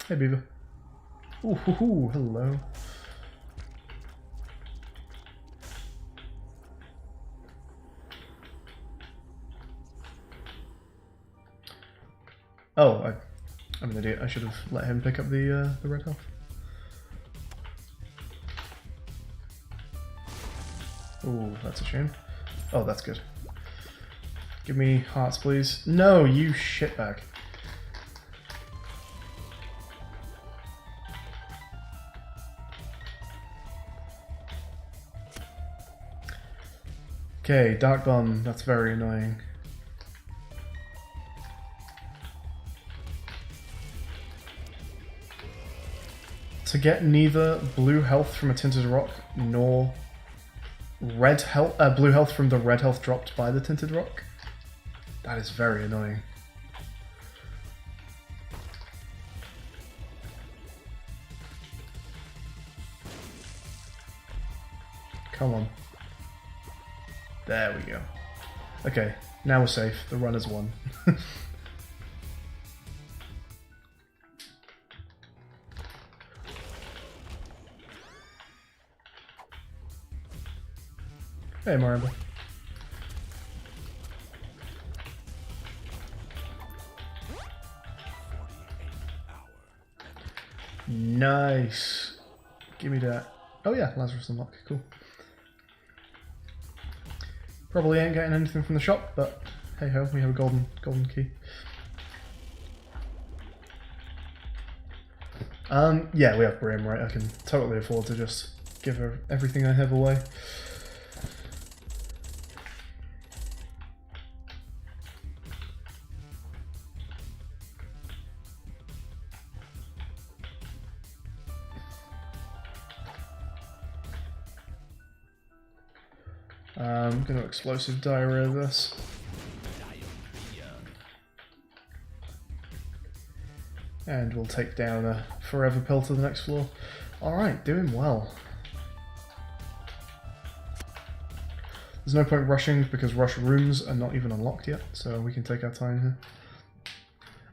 Hey, Beaver. Ooh, hoo, hoo, hello. Oh, I'm an idiot. I should have let him pick up the red health. Ooh, that's a shame. Oh, that's good. Give me hearts, please. No, you shitbag. Okay, Dark Bomb. That's very annoying. To get neither blue health from a tinted rock nor red health, blue health from the red health dropped by the tinted rock. That is very annoying. Come on. There we go. Okay, now we're safe. The runner's won. Hey, Marimba. Nice. Give me that. Oh yeah, Lazarus unlock. Cool. Probably ain't getting anything from the shop, but hey ho, we have a golden key. Yeah, we have Brim, right? I can totally afford to just give her everything I have away. I'm going to explosive diarrhea this. And we'll take down a forever pill to the next floor. Alright, doing well. There's no point rushing because rush rooms are not even unlocked yet, so we can take our time here.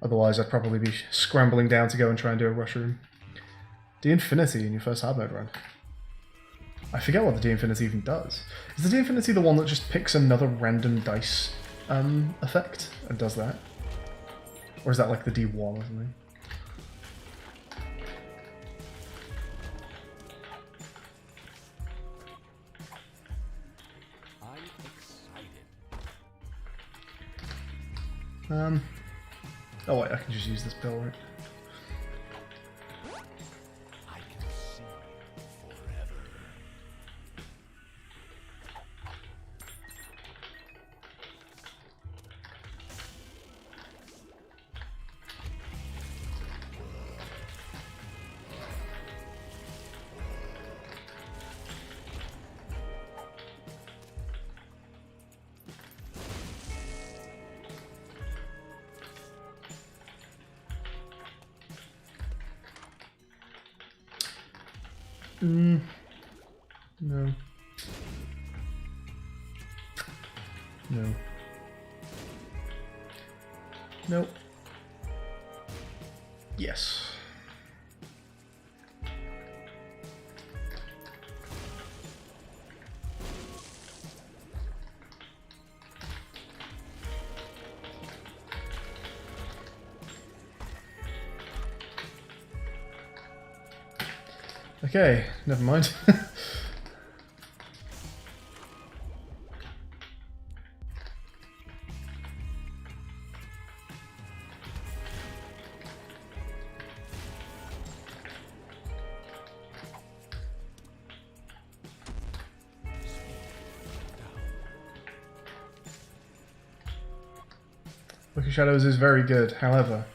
Otherwise I'd probably be scrambling down to go and try and do a rush room. D-Infinity in your first hard mode run. I forget what the D-Infinity even does. Is the D-Infinity the one that just picks another random dice effect and does that? Or is that like the D1 or something? Oh wait, I can just use this pill, right? I can see forever. No. No. Nope. Yes. Okay, never mind. Book of Shadows is very good, however,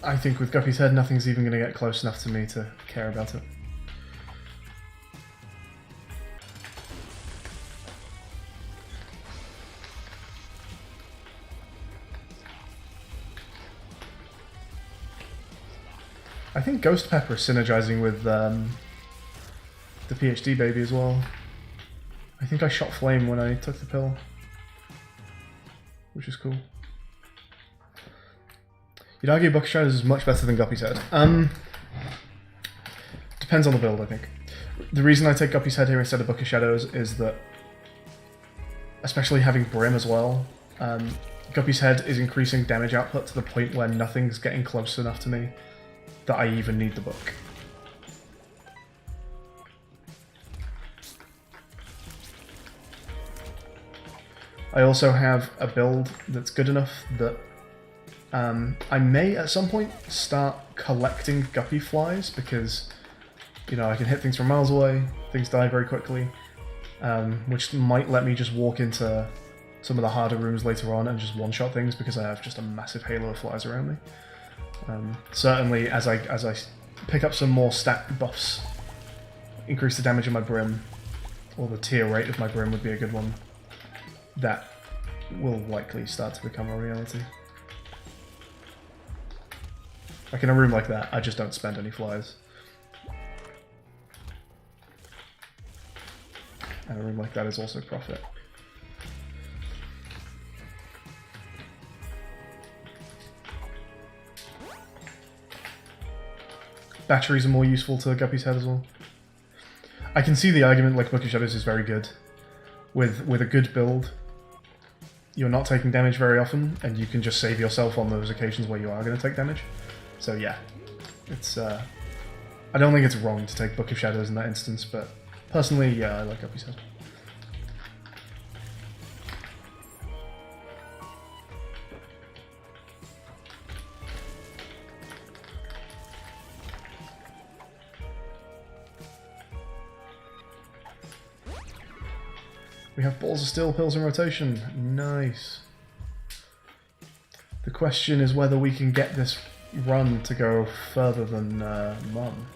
I think with Guppy's Head nothing's even going to get close enough to me to care about it. I think Ghost Pepper is synergizing with the PhD baby as well. I think I shot flame when I took the pill, which is cool. You'd argue Book of Shadows is much better than Guppy's Head. Depends on the build, I think. The reason I take Guppy's Head here instead of Book of Shadows is that, especially having Brim as well, Guppy's Head is increasing damage output to the point where nothing's getting close enough to me that I even need the book. I also have a build that's good enough that I may at some point start collecting Guppy flies because, you know, I can hit things from miles away, things die very quickly, which might let me just walk into some of the harder rooms later on and just one-shot things because I have just a massive halo of flies around me. Certainly, as I pick up some more stat buffs, increase the damage of my Brim, or the tier rate of my Brim would be a good one. That will likely start to become a reality. Like in a room like that, I just don't spend any flies. And a room like that is also profit. Batteries are more useful to Guppy's Head as well. I can see the argument like Book of Shadows is very good. With a good build, you're not taking damage very often, and you can just save yourself on those occasions where you are going to take damage. So yeah, it's I don't think it's wrong to take Book of Shadows in that instance, but personally, yeah, I like Guppy's Head. We have Balls of Steel, Pills in rotation. Nice. The question is whether we can get this run to go further than Mum.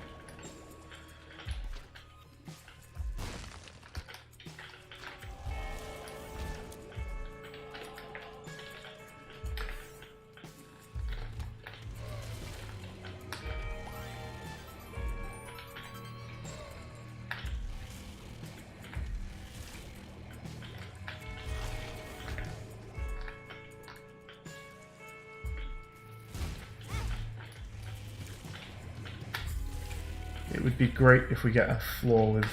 It would be great if we get a floor with,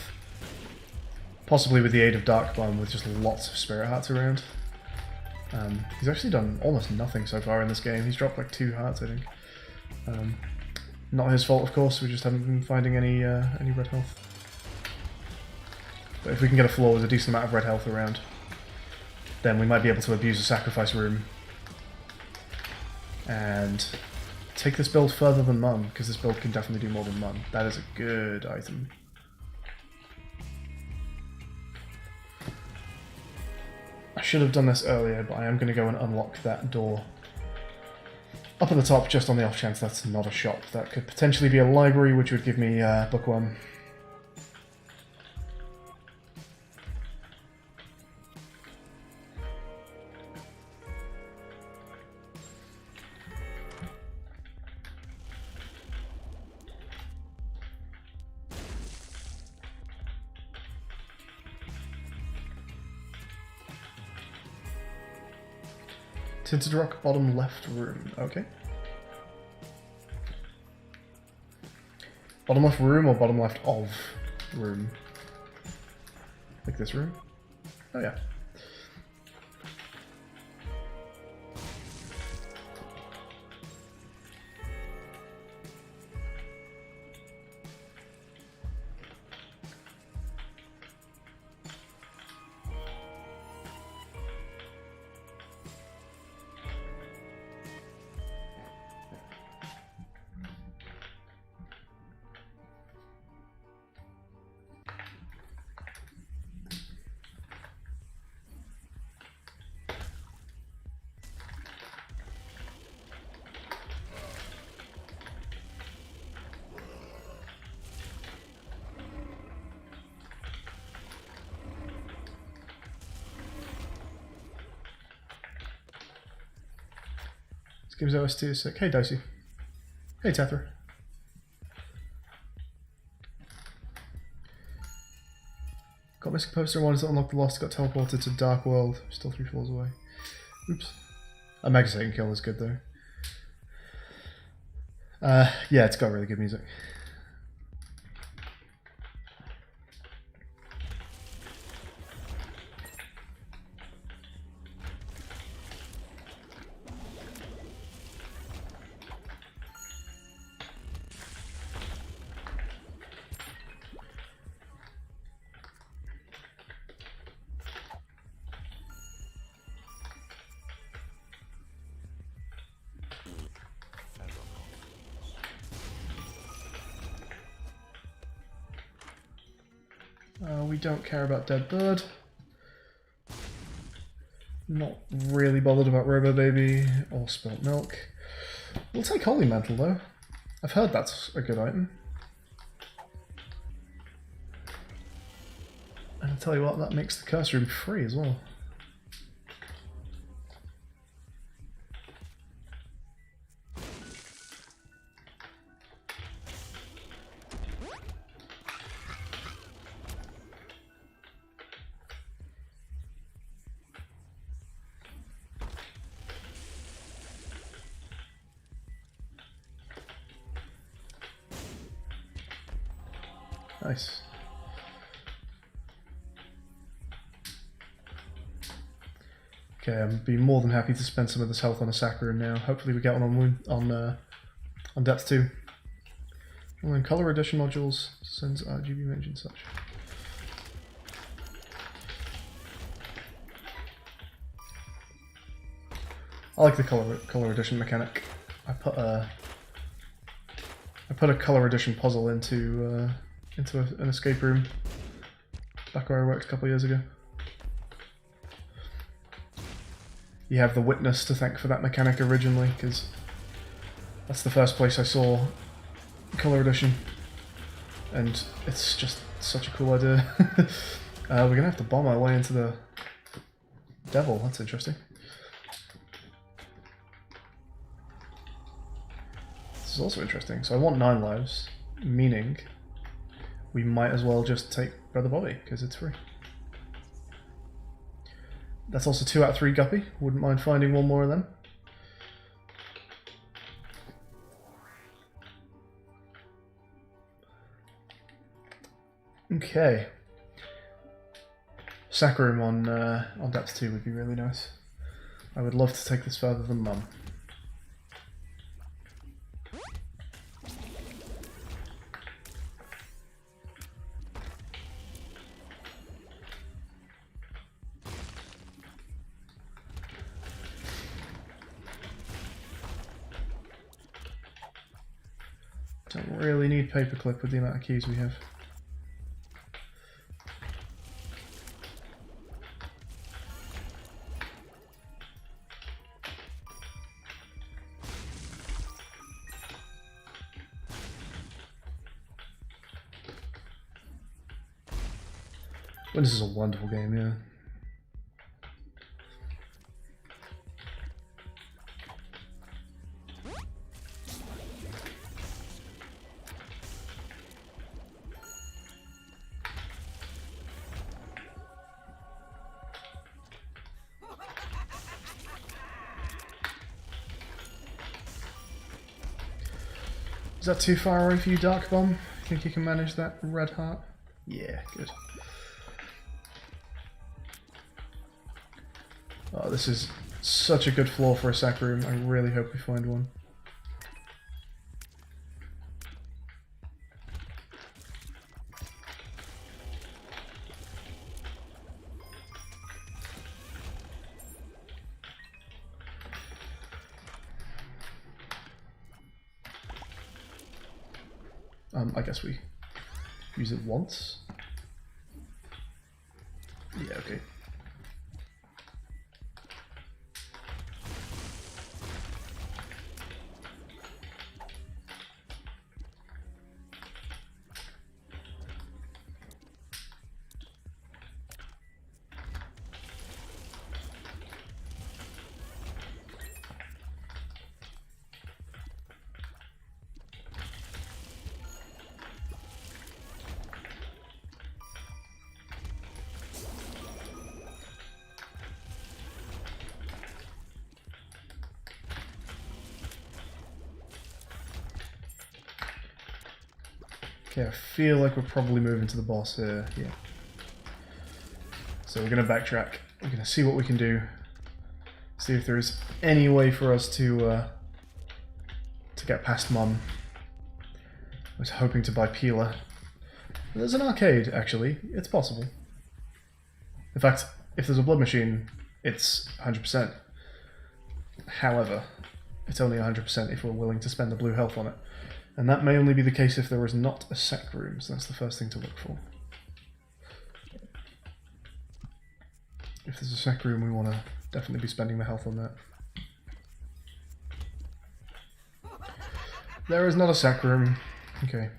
possibly with the aid of Dark Bomb, with just lots of Spirit Hearts around. He's actually done almost nothing so far in this game. He's dropped like 2 hearts, I think. Not his fault, of course. We just haven't been finding any red health. But if we can get a floor with a decent amount of red health around, then we might be able to abuse the Sacrifice Room and take this build further than Mum, because this build can definitely do more than Mum. That is a good item. I should have done this earlier, but I am going to go and unlock that door up at the top, just on the off chance that's not a shop. That could potentially be a library, which would give me bookworm. Tinted Rock, bottom left room. Okay. Bottom left room or bottom left of room? Like this room? Oh yeah. Game's OST is sick. Hey Dicey. Hey Tether. Got missing poster, wanted to unlock the lost, got teleported to Dark World. Still 3 floors away. Oops. A Mega Satan kill is good though. Yeah, it's got really good music. We don't care about Dead Bird. Not really bothered about Robo Baby or Spilt Milk. We'll take Holy Mantle though. I've heard that's a good item. And I'll tell you what, that makes the Curse Room free as well. Nice. Okay, I'd be more than happy to spend some of this health on a sack room now. Hopefully we get one on depth 2. And then color addition modules sends RGB image and such. I like the color addition mechanic. I put a color addition puzzle into an escape room back where I worked a couple of years ago. You have the Witness to thank for that mechanic originally, because that's the first place I saw color addition, and it's just such a cool idea. We're gonna have to bomb our way into the devil. That's interesting. This is also interesting. So I want 9 lives, meaning we might as well just take Brother Bobby because it's free. That's also 2 out of 3 guppy. Wouldn't mind finding one more of them. Okay. Sack room on depth 2 would be really nice. I would love to take this further than Mum. Don't really need paperclip with the amount of keys we have. Well, this is a wonderful game, yeah. Is that too far away for you, Dark Bomb? Think you can manage that red heart? Yeah, good. Oh, this is such a good floor for a sack room. I really hope we find one. I guess we use it once. Yeah, okay. Okay, I feel like we're probably moving to the boss here. Yeah. So we're going to backtrack. We're going to see what we can do. See if there is any way for us to get past Mum. I was hoping to buy Peeler. There's an arcade, actually. It's possible. In fact, if there's a blood machine, it's 100%. However, it's only 100% if we're willing to spend the blue health on it. And that may only be the case if there is not a sack room, so that's the first thing to look for. If there's a sack room, we want to definitely be spending the health on that. There is not a sack room. Okay.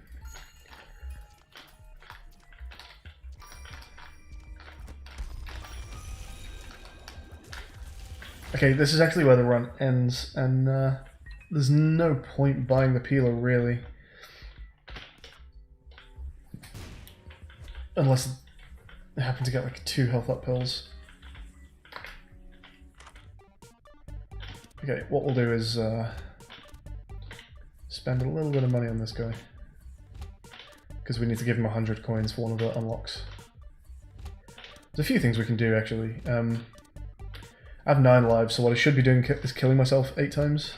Okay, this is actually where the run ends, and there's no point buying the peeler, really. Unless I happen to get like 2 health up pills. Okay, what we'll do is spend a little bit of money on this guy. Because we need to give him 100 coins for one of the unlocks. There's a few things we can do, actually. I have 9 lives, so what I should be doing is killing myself 8 times.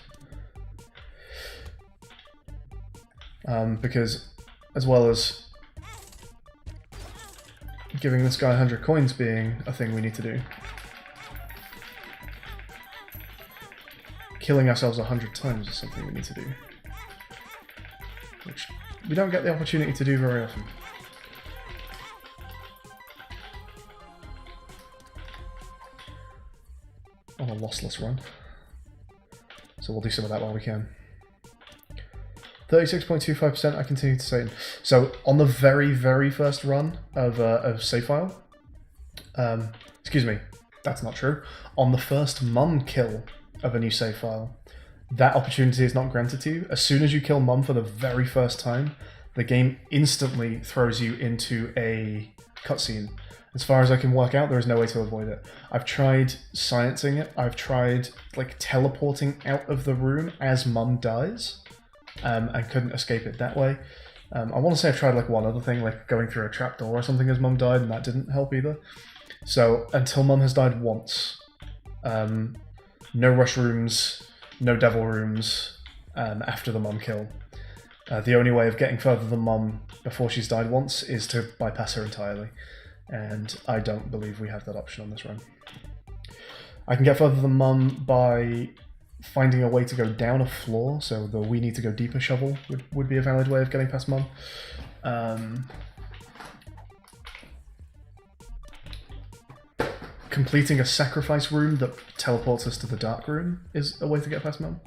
Because as well as giving this guy 100 coins being a thing we need to do, killing ourselves 100 times is something we need to do. Which we don't get the opportunity to do very often. On a lossless run. So we'll do some of that while we can. 36.25% I continue to Satan. So on the very, very first run of save file, excuse me, that's not true. On the first mum kill of a new save file, that opportunity is not granted to you. As soon as you kill mum for the very first time, the game instantly throws you into a cutscene. As far as I can work out, there is no way to avoid it. I've tried sciencing it. I've tried like teleporting out of the room as mum dies, and couldn't escape it that way. I want to say I've tried like one other thing, like going through a trapdoor or something as mum died, and that didn't help either. So until mum has died once, no rush rooms, no devil rooms after the mum kill. The only way of getting further than mum before she's died once is to bypass her entirely. And I don't believe we have that option on this run. I can get further than mum by finding a way to go down a floor, so the we need to go deeper shovel would be a valid way of getting past mum. Completing a sacrifice room that teleports us to the dark room is a way to get past mum.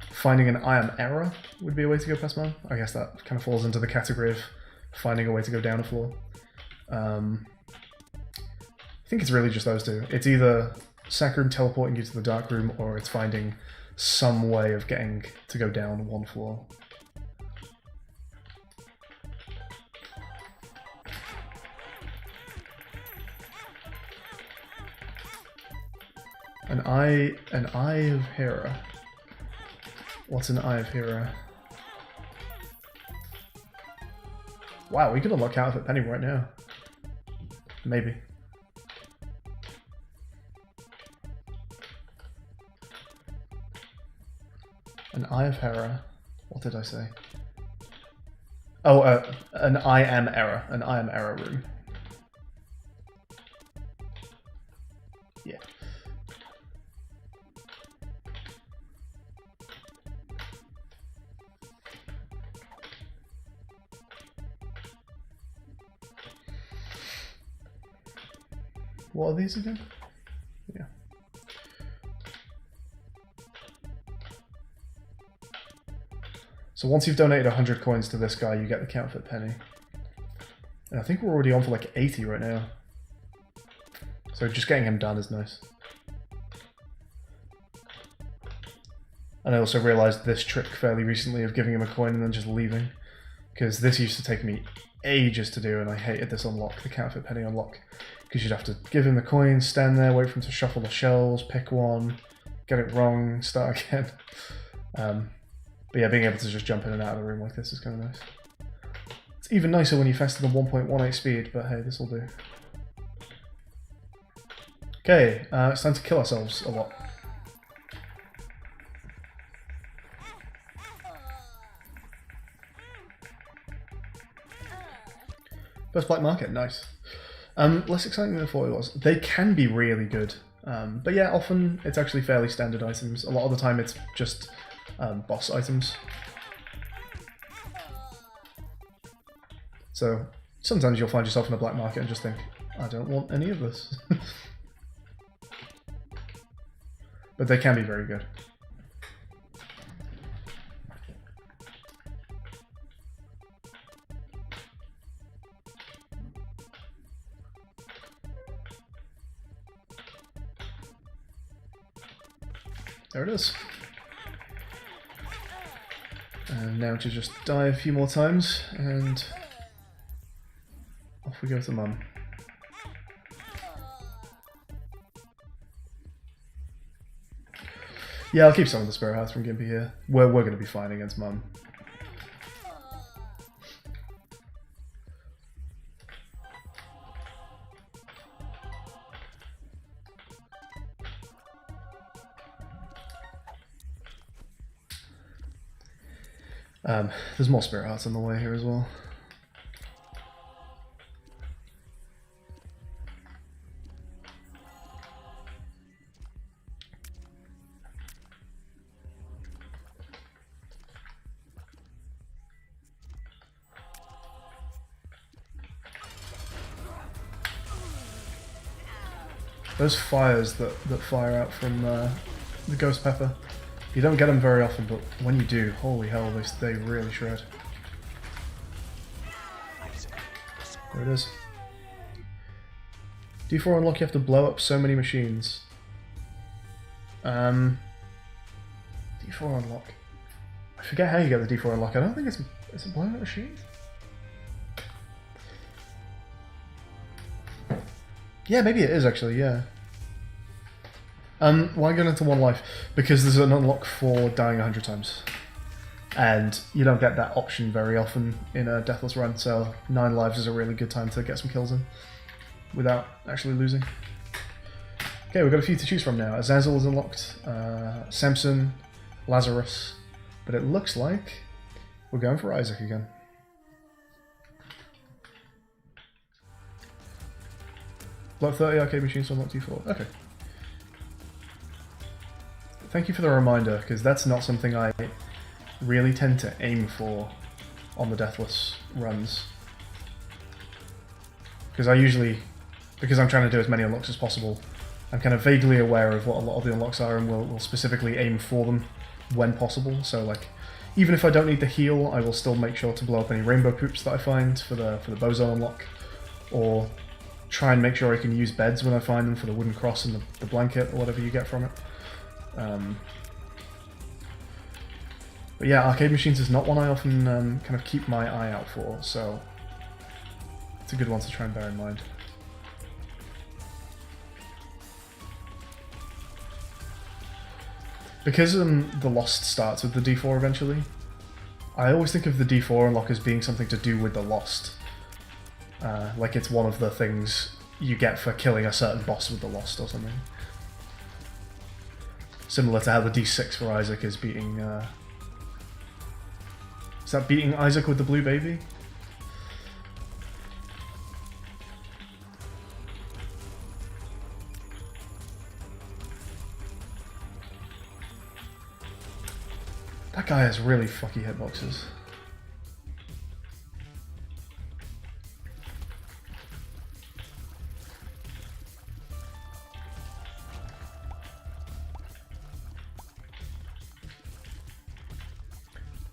Finding an I am error would be a way to go past mum. I guess that kind of falls into the category of finding a way to go down a floor. I think it's really just those two. It's either sac room teleporting you to the dark room, or it's finding some way of getting to go down one floor. An eye of Hera. What's an eye of Hera? Wow, we could unlock Counterfeit Penny right now. Maybe. An Eye of Hera. What did I say? Oh, an I am error. An I am error room. Yeah. What are these again? Yeah. So once you've donated 100 coins to this guy, you get the counterfeit penny. And I think we're already on for like 80 right now. So just getting him done is nice. And I also realized this trick fairly recently of giving him a coin and then just leaving. Because this used to take me ages to do, and I hated this unlock, the counterfeit penny unlock. Because you'd have to give him the coin, stand there, wait for him to shuffle the shells, pick one, get it wrong, start again. But yeah, being able to just jump in and out of the room like this is kind of nice. It's even nicer when you're faster than 1.18 speed, but hey, this will do. Okay, it's time to kill ourselves a lot. First black market, nice. Less exciting than I thought it was. They can be really good, but yeah, often it's actually fairly standard items. A lot of the time it's just boss items. So sometimes you'll find yourself in a black market and just think, I don't want any of this. But they can be very good. There it is. And now to just die a few more times, and off we go to Mum. Yeah, I'll keep some of the Spirit Hearts from Gimpy here. We're going to be fine against Mum. There's more spirit hearts on the way here as well. Those fires that fire out from the ghost pepper, you don't get them very often, but when you do, holy hell, they really shred. There it is. D4 unlock, you have to blow up so many machines. D4 unlock. I forget how you get the D4 unlock. I don't think it's it blowing up machines? Yeah, maybe it is actually, yeah. Why go into one life? Because there's an unlock for dying 100 times. And you don't get that option very often in a Deathless run, so 9 lives is a really good time to get some kills in without actually losing. Okay, we've got a few to choose from now. Azazel is unlocked, Samson, Lazarus, but it looks like we're going for Isaac again. Block 30 arcade machines to unlock D4. Okay. Thank you for the reminder, because that's not something I really tend to aim for on the Deathless runs. Because I'm trying to do as many unlocks as possible, I'm kind of vaguely aware of what a lot of the unlocks are and will specifically aim for them when possible. So like, even if I don't need the heal, I will still make sure to blow up any rainbow poops that I find for the bozo unlock, or try and make sure I can use beds when I find them for the wooden cross and the blanket or whatever you get from it. But yeah, arcade machines is not one I often kind of keep my eye out for, so it's a good one to try and bear in mind. Because the Lost starts with the D4 eventually, I always think of the D4 unlock as being something to do with the Lost. Like it's one of the things you get for killing a certain boss with the Lost or something. Similar to how the D6 for Isaac is beating... is that beating Isaac with the blue baby? That guy has really fucky hitboxes.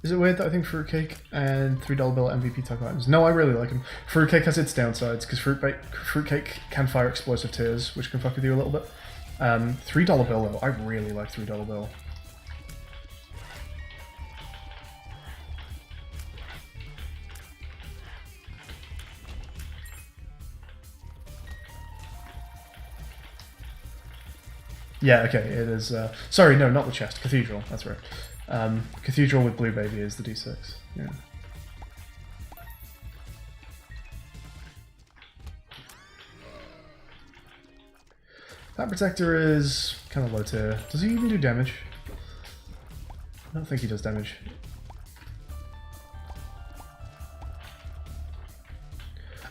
Is it weird that I think Fruitcake and $3 bill are MVP type items? No, I really like them. Fruitcake has its downsides, because Fruitcake can fire explosive tears, which can fuck with you a little bit. $3 bill though, I really like $3 bill. Yeah, okay, it is... sorry, no, not the chest. Cathedral, that's right. Cathedral with Blue Baby is the D6, yeah. That Protector is kind of low tier. Does he even do damage? I don't think he does damage.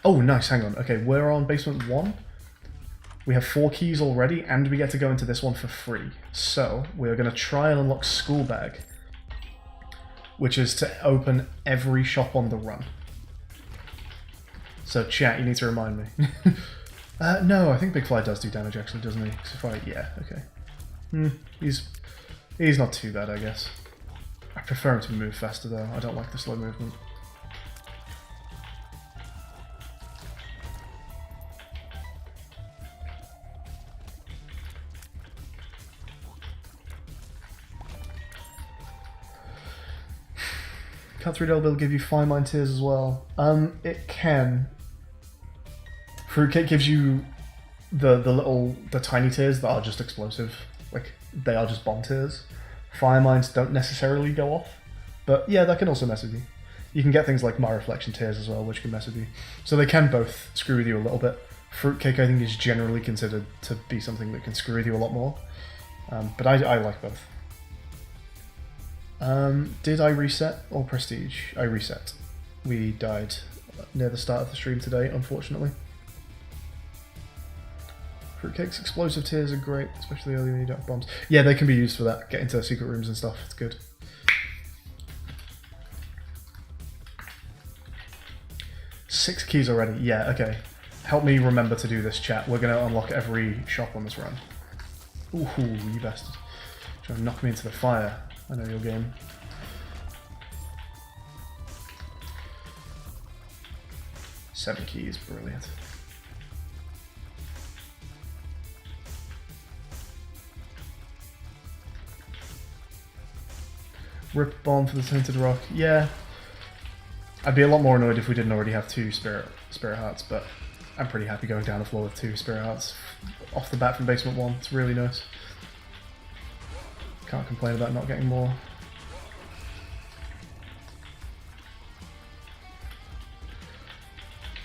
Oh, nice, hang on. Okay, we're on basement 1. We have 4 keys already, and we get to go into this one for free. So, we're going to try and unlock School Bag, which is to open every shop on the run. So, chat, you need to remind me. No, I think Big Fly does do damage, actually, doesn't he? Yeah, okay. He's not too bad, I guess. I prefer him to move faster, though. I don't like the slow movement. Can $3 bill give you Fine Mind Tears as well? It can. Fruitcake gives you the tiny tears that are just explosive. Like, they are just bomb tears. Fire Minds don't necessarily go off. But yeah, that can also mess with you. You can get things like My Reflection Tears as well, which can mess with you. So they can both screw with you a little bit. Fruitcake, I think, is generally considered to be something that can screw with you a lot more. But I like both. Did I reset or prestige? I reset. We died near the start of the stream today, unfortunately. Fruitcakes, explosive tears are great, especially early when you don't have bombs. Yeah, they can be used for that. Get into secret rooms and stuff. It's good. Six keys already. Yeah, okay. Help me remember to do this, chat. We're going to unlock every shop on this run. Ooh, you bastard. Trying to knock me into the fire. I know your game. Seven keys, brilliant. Rip bomb for the Tainted Rock. Yeah. I'd be a lot more annoyed if we didn't already have two spirit hearts, but I'm pretty happy going down the floor with two spirit hearts off the bat from basement 1. It's really nice. Can't complain about not getting more.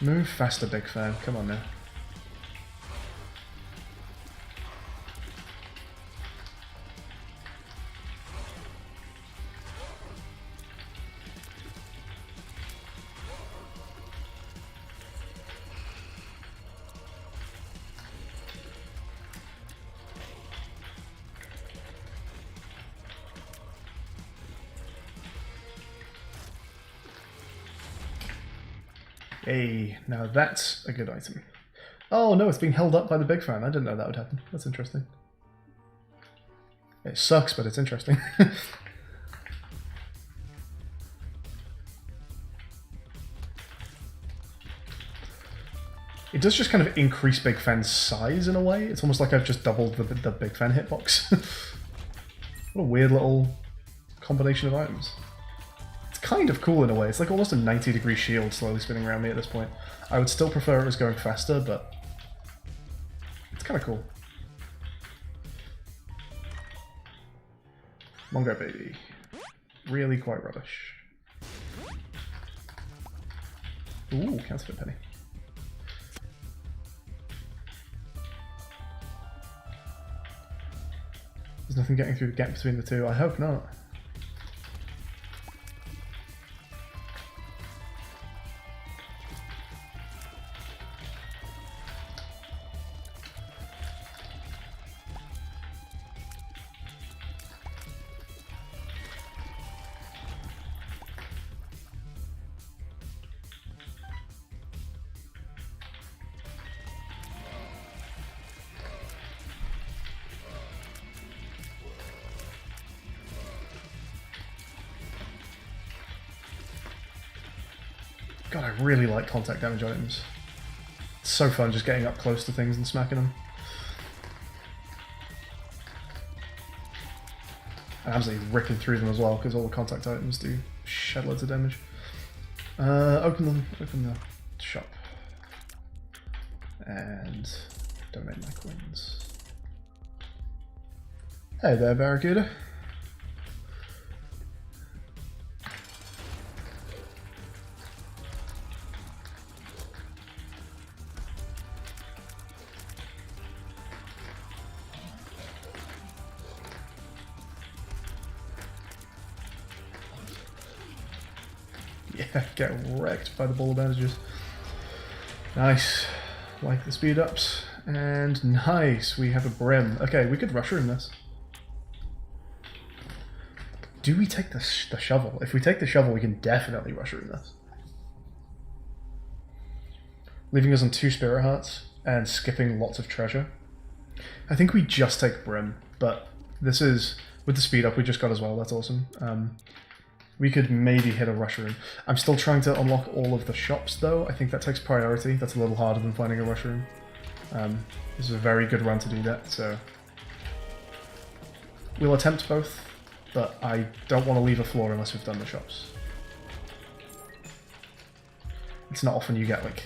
Move faster, big fan. Come on now. Hey, now that's a good item. Oh no, it's being held up by the big fan. I didn't know that would happen. That's interesting. It sucks, but it's interesting. It does just kind of increase Big Fan's size in a way. It's almost like I've just doubled the Big Fan hitbox. What a weird little combination of items. It's kind of cool in a way. It's like almost a 90-degree shield slowly spinning around me at this point. I would still prefer it was going faster, but it's kind of cool. Mongo baby. Really quite rubbish. Ooh, counterfeit penny. There's nothing getting through the gap between the two. I hope not. God, I really like contact damage items. It's so fun just getting up close to things and smacking them. And absolutely ripping through them as well, because all the contact items do shed loads of damage. Open the shop. And donate my coins. Hey there, Barracuda. Yeah, get wrecked by the ball of bandages. Nice. Like the speed ups. And nice, we have a brim. Okay, we could rush room this. Do we take the shovel? If we take the shovel, we can definitely rush room this. Leaving us on 2 spirit hearts and skipping lots of treasure. I think we just take brim, but this is, with the speed up we just got as well, that's awesome. We could maybe hit a rush room. I'm still trying to unlock all of the shops though. I think that takes priority. That's a little harder than finding a rush room. This is a very good run to do that, so we'll attempt both, but I don't want to leave a floor unless we've done the shops. It's not often you get like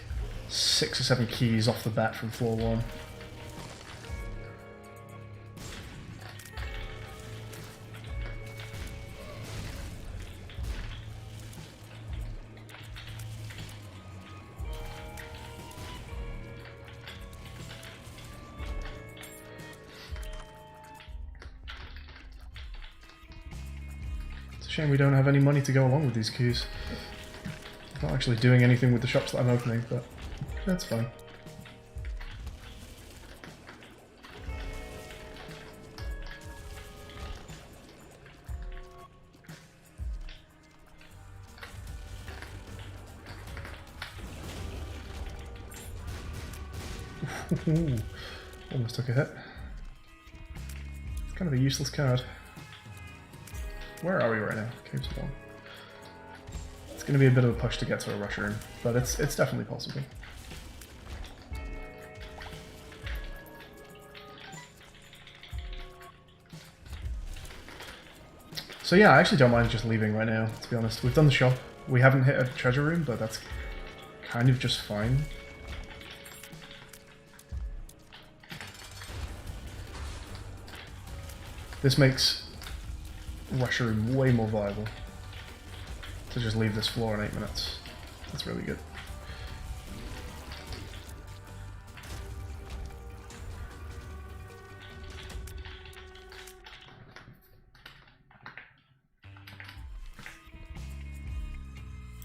6 or 7 keys off the bat from floor 1. Shame we don't have any money to go along with these keys. I'm not actually doing anything with the shops that I'm opening, but that's fine. Almost took a hit. It's kind of a useless card. Where are we right now? Caves 1. It's going to be a bit of a push to get to a rush room, but it's definitely possible. So yeah, I actually don't mind just leaving right now, to be honest. We've done the shop. We haven't hit a treasure room, but that's kind of just fine. This makes rush room way more viable. To just leave this floor in 8 minutes. That's really good.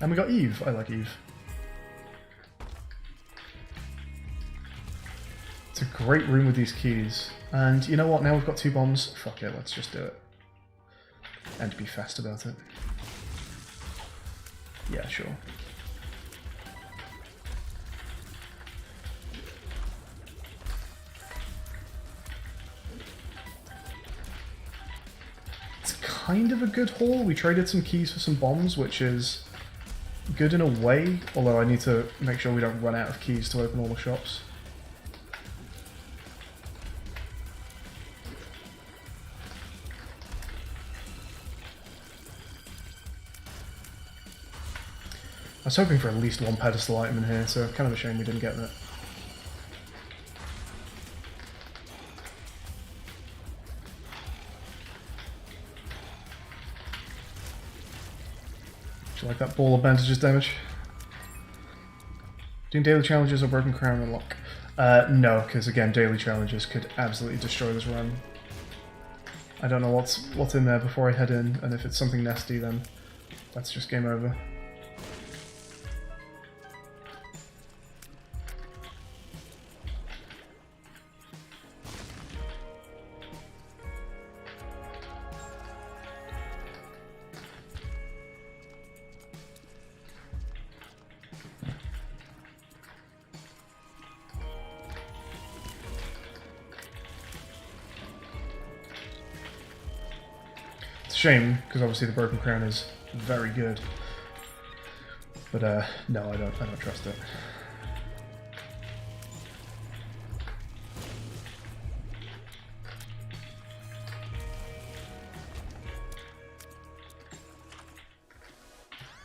And we got Eve. I like Eve. It's a great room with these keys. And you know what? Now we've got 2 bombs. Fuck it, let's just do it. And be fast about it. Yeah, sure. It's kind of a good haul. We traded some keys for some bombs, which is good in a way, although I need to make sure we don't run out of keys to open all the shops. I was hoping for at least 1 pedestal item in here, so kind of a shame we didn't get that. Do you like that ball of bandages damage? Doing daily challenges or broken crown unlock? No, because again, daily challenges could absolutely destroy this run. I don't know what's in there before I head in, and if it's something nasty, then that's just game over. Shame, because obviously the broken crown is very good. But no, I don't trust it.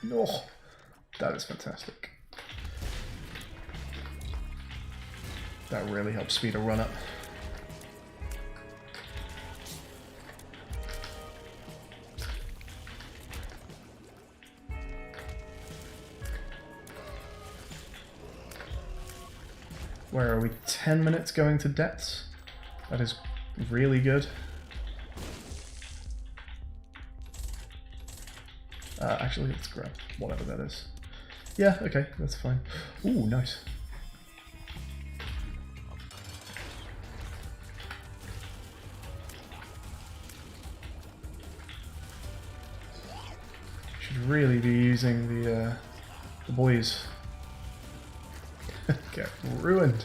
No, that is fantastic. That really helps speed a run up. Where are we? 10 minutes going to depths? That is really good. Actually, let's grab whatever that is. Yeah, okay, that's fine. Ooh, nice. Should really be using the boys. Get ruined.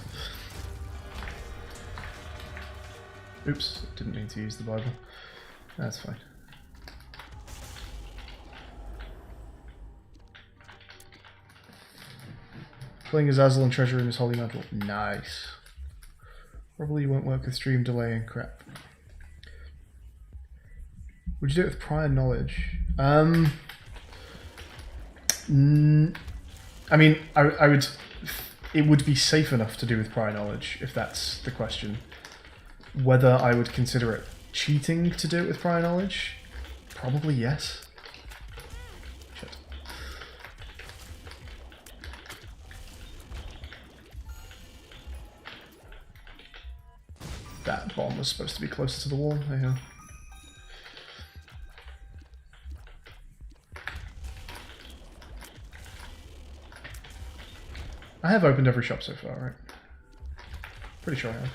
Oops, didn't mean to use the Bible. That's fine. Playing Azazel and Treasure Room is Holy Mantle. Nice. Probably won't work with stream delay and crap. Would you do it with prior knowledge? I mean, I would... It would be safe enough to do with prior knowledge, if that's the question. Whether I would consider it cheating to do it with prior knowledge? Probably yes. Shit. That bomb was supposed to be closer to the wall. There you go. I have opened every shop so far, right? Pretty sure I have.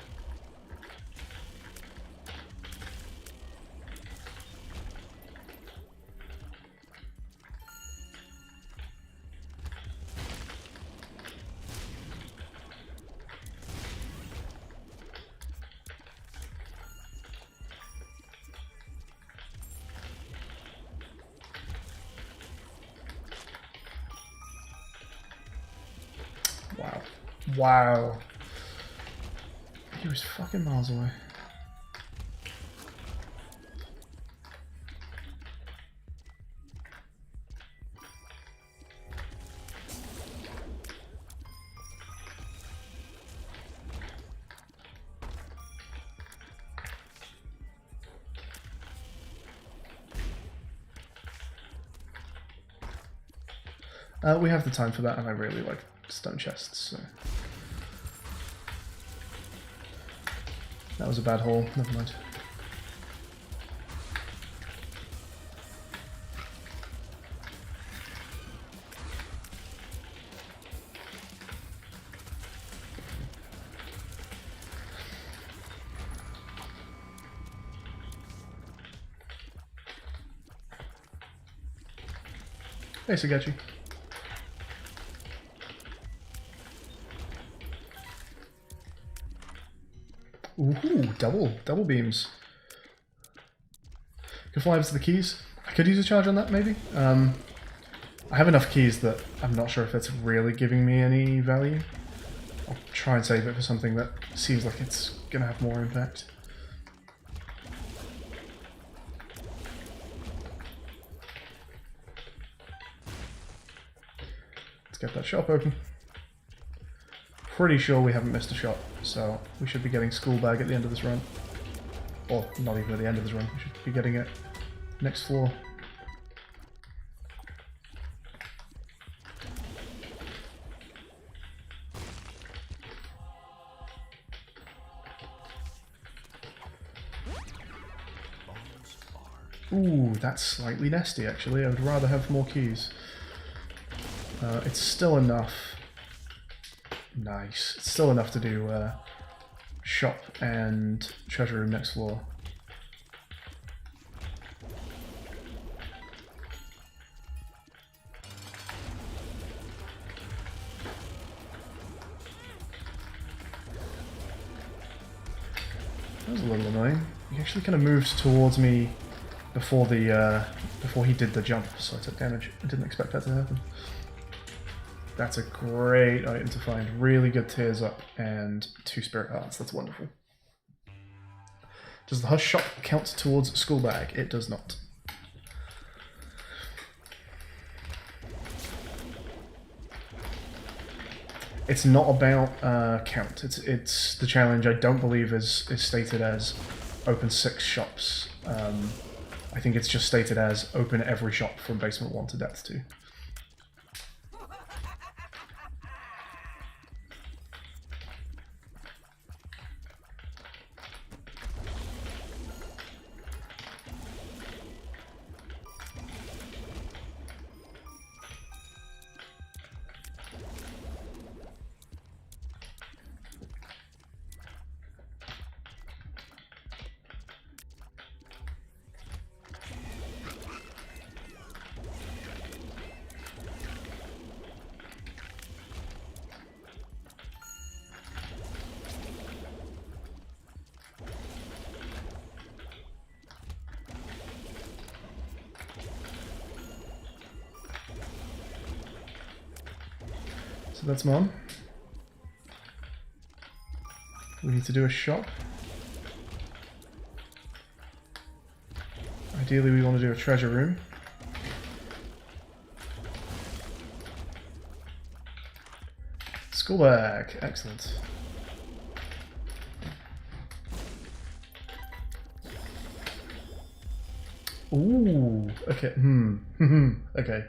Wow. Wow. He was fucking miles away. We have the time for that, and I really like stone chests, so... That was a bad haul, never mind. Hey, Sugechi. Ooh, double beams. Can fly over to the keys. I could use a charge on that, maybe. I have enough keys that I'm not sure if it's really giving me any value. I'll try and save it for something that seems like it's gonna have more impact. Let's get that shop open. Pretty sure we haven't missed a shot, so we should be getting school bag at the end of this run. Or not even at the end of this run, we should be getting it next floor. Ooh, that's slightly nasty actually. I would rather have more keys. It's still enough. Nice. It's still enough to do shop and treasure room next floor. That was a little annoying. He actually kind of moved towards me before the before he did the jump, so I took damage. I didn't expect that to happen. That's a great item to find. Really good tears up and 2 spirit hearts. That's wonderful. Does the hush shop count towards school bag? It does not. It's not about count. It's the challenge. I don't believe is stated as open 6 shops. I think it's just stated as open every shop from basement 1 to depth 2. So that's Mom. We need to do a shop. Ideally we want to do a treasure room. School bag, excellent. Ooh, okay, okay.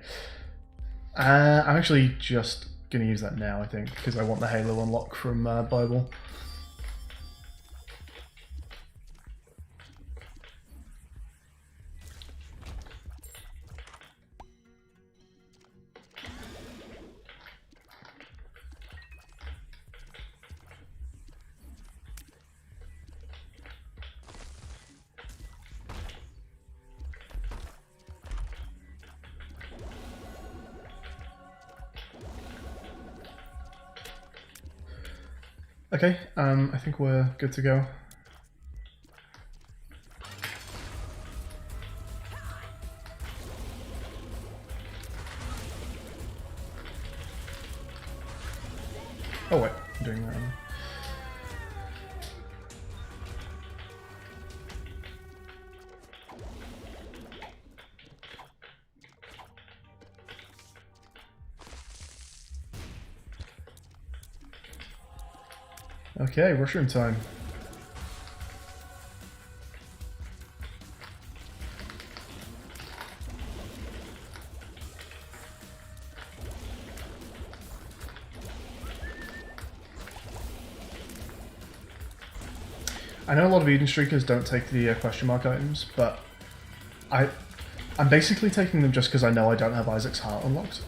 I'm actually just gonna use that now, I think, because I want the Halo unlock from Bible. Okay, I think we're good to go. Oh wait, I'm doing that. Okay, rush room time. I know a lot of Eden Streakers don't take the question mark items, but I'm basically taking them just because I know I don't have Isaac's Heart unlocked.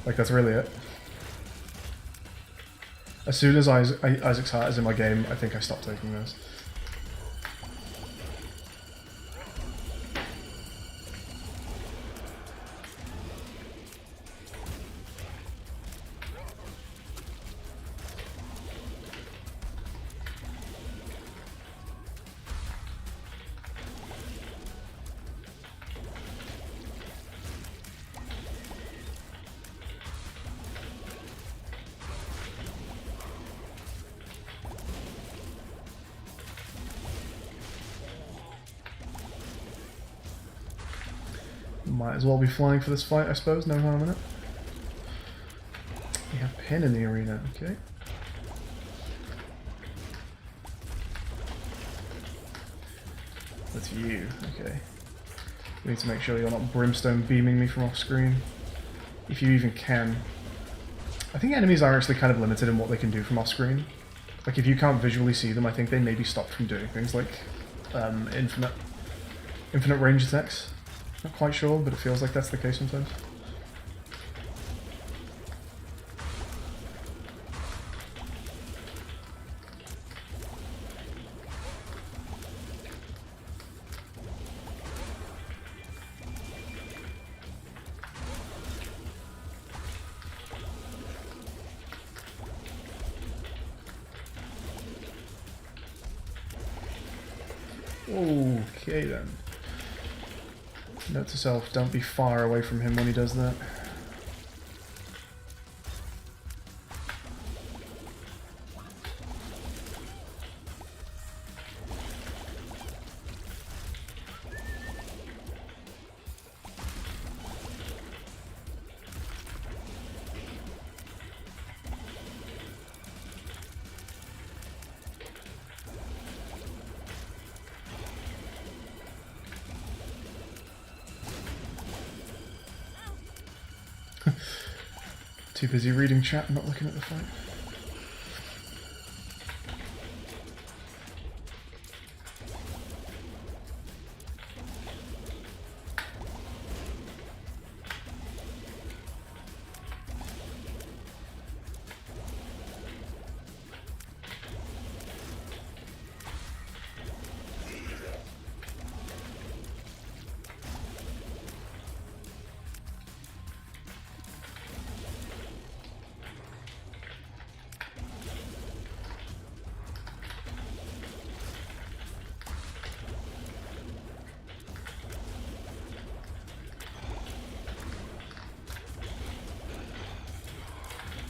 Like, that's really it. As soon as Isaac's Heart is in my game, I think I stop taking those. Might as well be flying for this fight, I suppose, no harm in it. We have Pin in the arena, okay. That's you, okay. We need to make sure you're not brimstone beaming me from off screen. If you even can. I think enemies are actually kind of limited in what they can do from off screen. Like, if you can't visually see them, I think they may be stopped from doing things like infinite range attacks. Not quite sure, but it feels like that's the case sometimes. Okay then. Note to self, don't be far away from him when he does that. Too busy reading chat and not looking at the fight.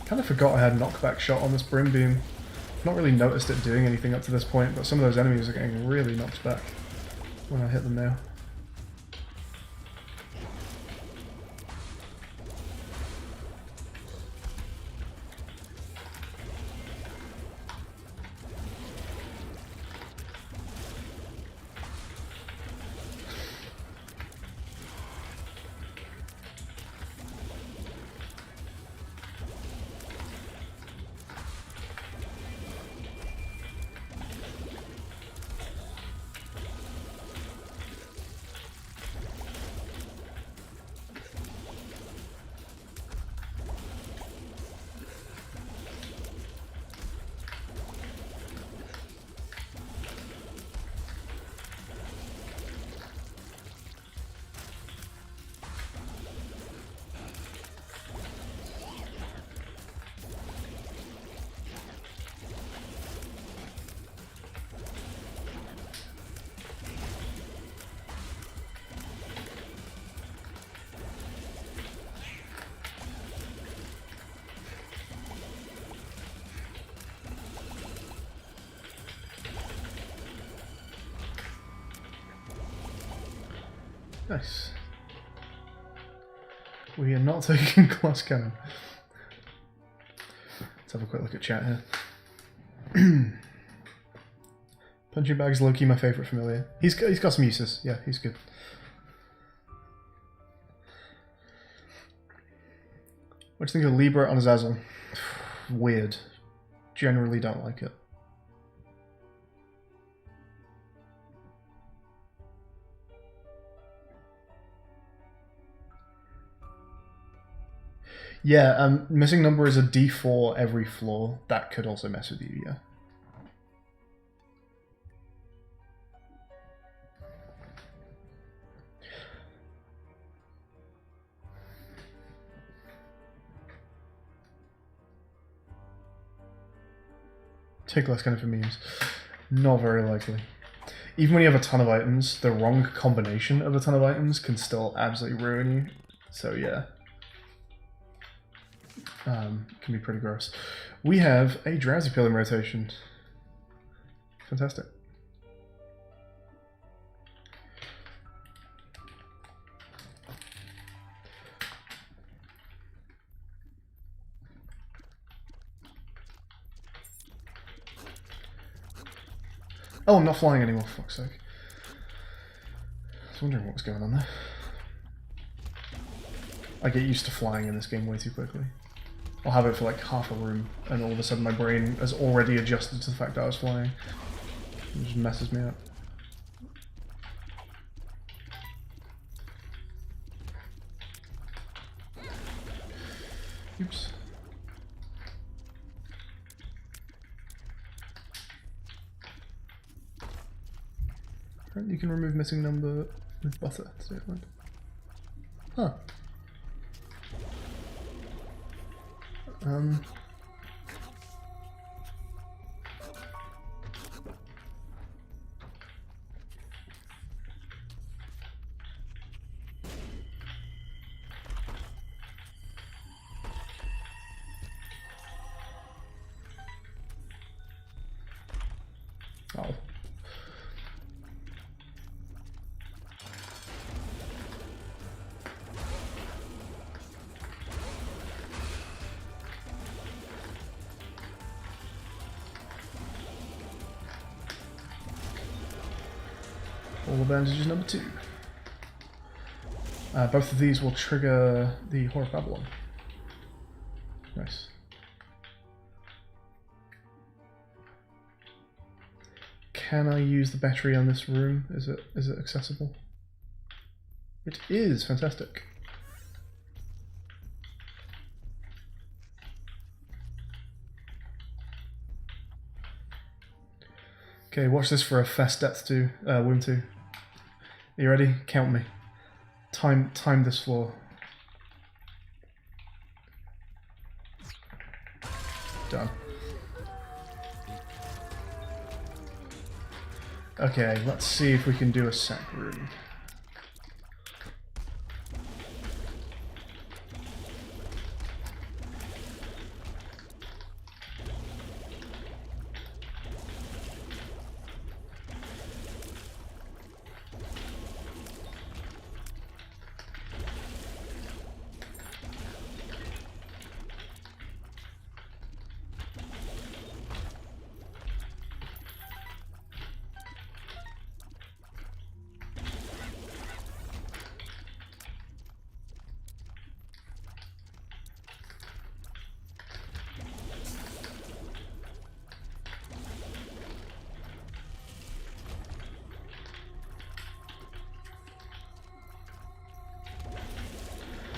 Kind of forgot I had knockback shot on this Brim Beam. Not really noticed it doing anything up to this point, but some of those enemies are getting really knocked back when I hit them now. Nice. We are not taking glass cannon. Let's have a quick look at chat here. Punching Bag's low-key my favourite familiar. He's got some uses. Yeah, he's good. What do you think of Libra on Azazel? Weird. Generally don't like it. Yeah, missing number is a D4 every floor. That could also mess with you, yeah. Take less kind of for memes. Not very likely. Even when you have a ton of items, the wrong combination of a ton of items can still absolutely ruin you. So yeah. Can be pretty gross. We have a Drowsy Pill in rotation. Fantastic. Oh, I'm not flying anymore, for fuck's sake. I was wondering what was going on there. I get used to flying in this game way too quickly. I'll have it for like half a room, and all of a sudden my brain has already adjusted to the fact that I was flying. It just messes me up. Oops. You can remove missing number with butter. So huh. Oh. All the bandages number 2. Both of these will trigger the Whore of Babylon. Nice. Can I use the battery on this room? Is it accessible? It is. Fantastic. Okay, watch this for a fast death to win 2. Are you ready? Count me. Time this floor. Done. Okay, let's see if we can do a sack room.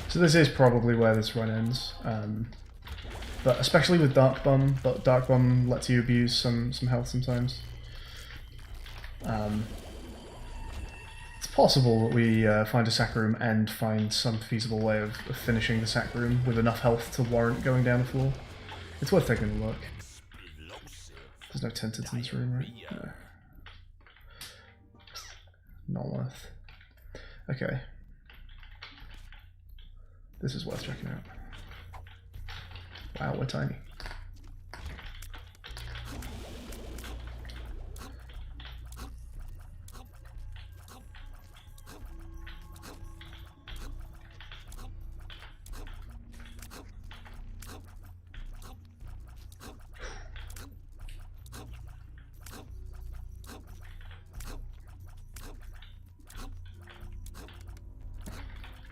So this is probably where this run ends, but especially with Dark Bum, but Dark Bum lets you abuse some health sometimes. It's possible that we find a sack room and find some feasible way of finishing the sack room with enough health to warrant going down the floor. It's worth taking a look. There's no tentacles in this room, right? No. Not worth. Okay. This is worth checking out. Wow, we're tiny.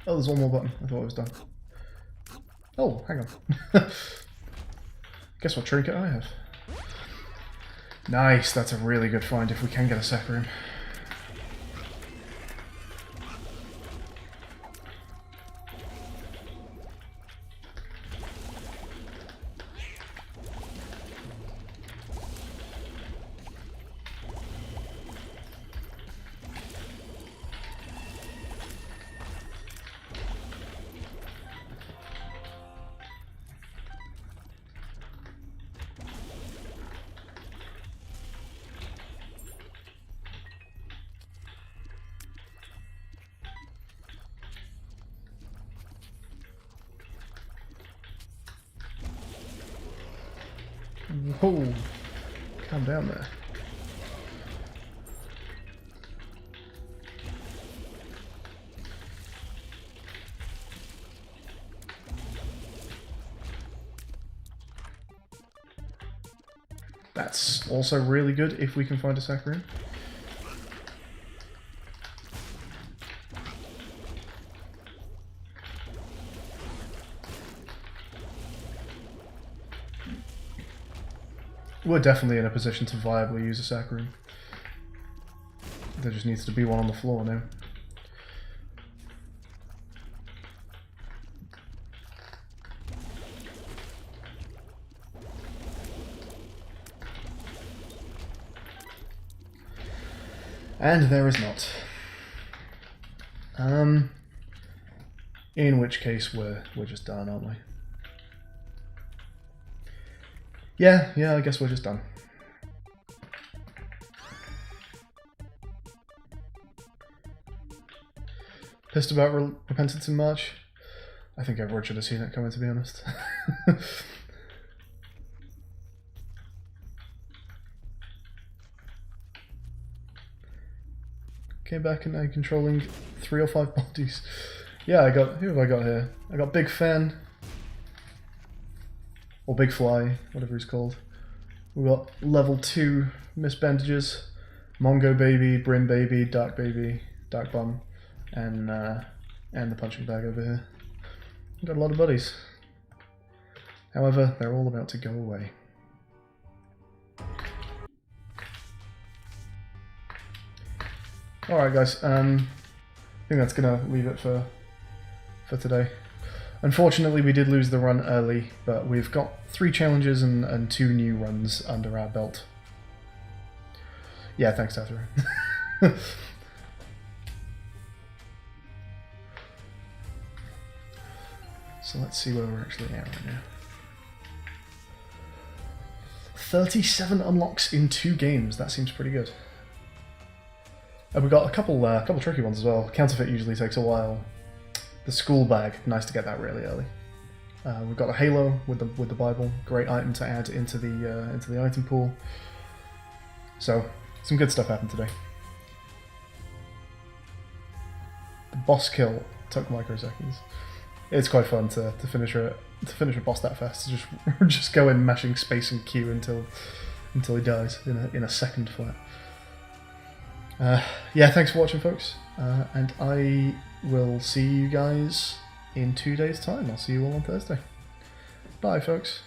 Oh, there's one more button. I thought it was done. Oh, hang on. Guess what trinket I have. Nice, that's a really good find if we can get a sack room. Whoa, calm down there. That's also really good if we can find a sack room. We're definitely in a position to viably use a sack room. There just needs to be one on the floor now. And there is not. In which case we're just done, aren't we? Yeah, I guess we're just done. Pissed about Repentance in March? I think everyone should have seen it coming, to be honest. Came back and now controlling 3 or 5 bodies. Yeah, who have I got here? I got Big Fan. Or Big Fly, whatever he's called. We've got level 2 Miss Bandages, Mongo Baby, Brim Baby, Dark Bum, and the punching bag over here. We've got a lot of buddies. However, they're all about to go away. Alright guys, I think that's gonna leave it for today. Unfortunately, we did lose the run early, but we've got 3 challenges and 2 new runs under our belt. Yeah, thanks, Tatharu. So let's see where we're actually at right now. 37 unlocks in 2 games. That seems pretty good. We've got a couple tricky ones as well. Counterfeit usually takes a while. The school bag, nice to get that really early. We've got a halo with the Bible, great item to add into the item pool. So some good stuff happened today. The boss kill took microseconds. It's quite fun to finish a boss that fast. To just go in mashing space and Q until he dies in a second flat. Yeah, thanks for watching, folks, and I will see you guys in 2 days' time. I'll see you all on Thursday. Bye, folks.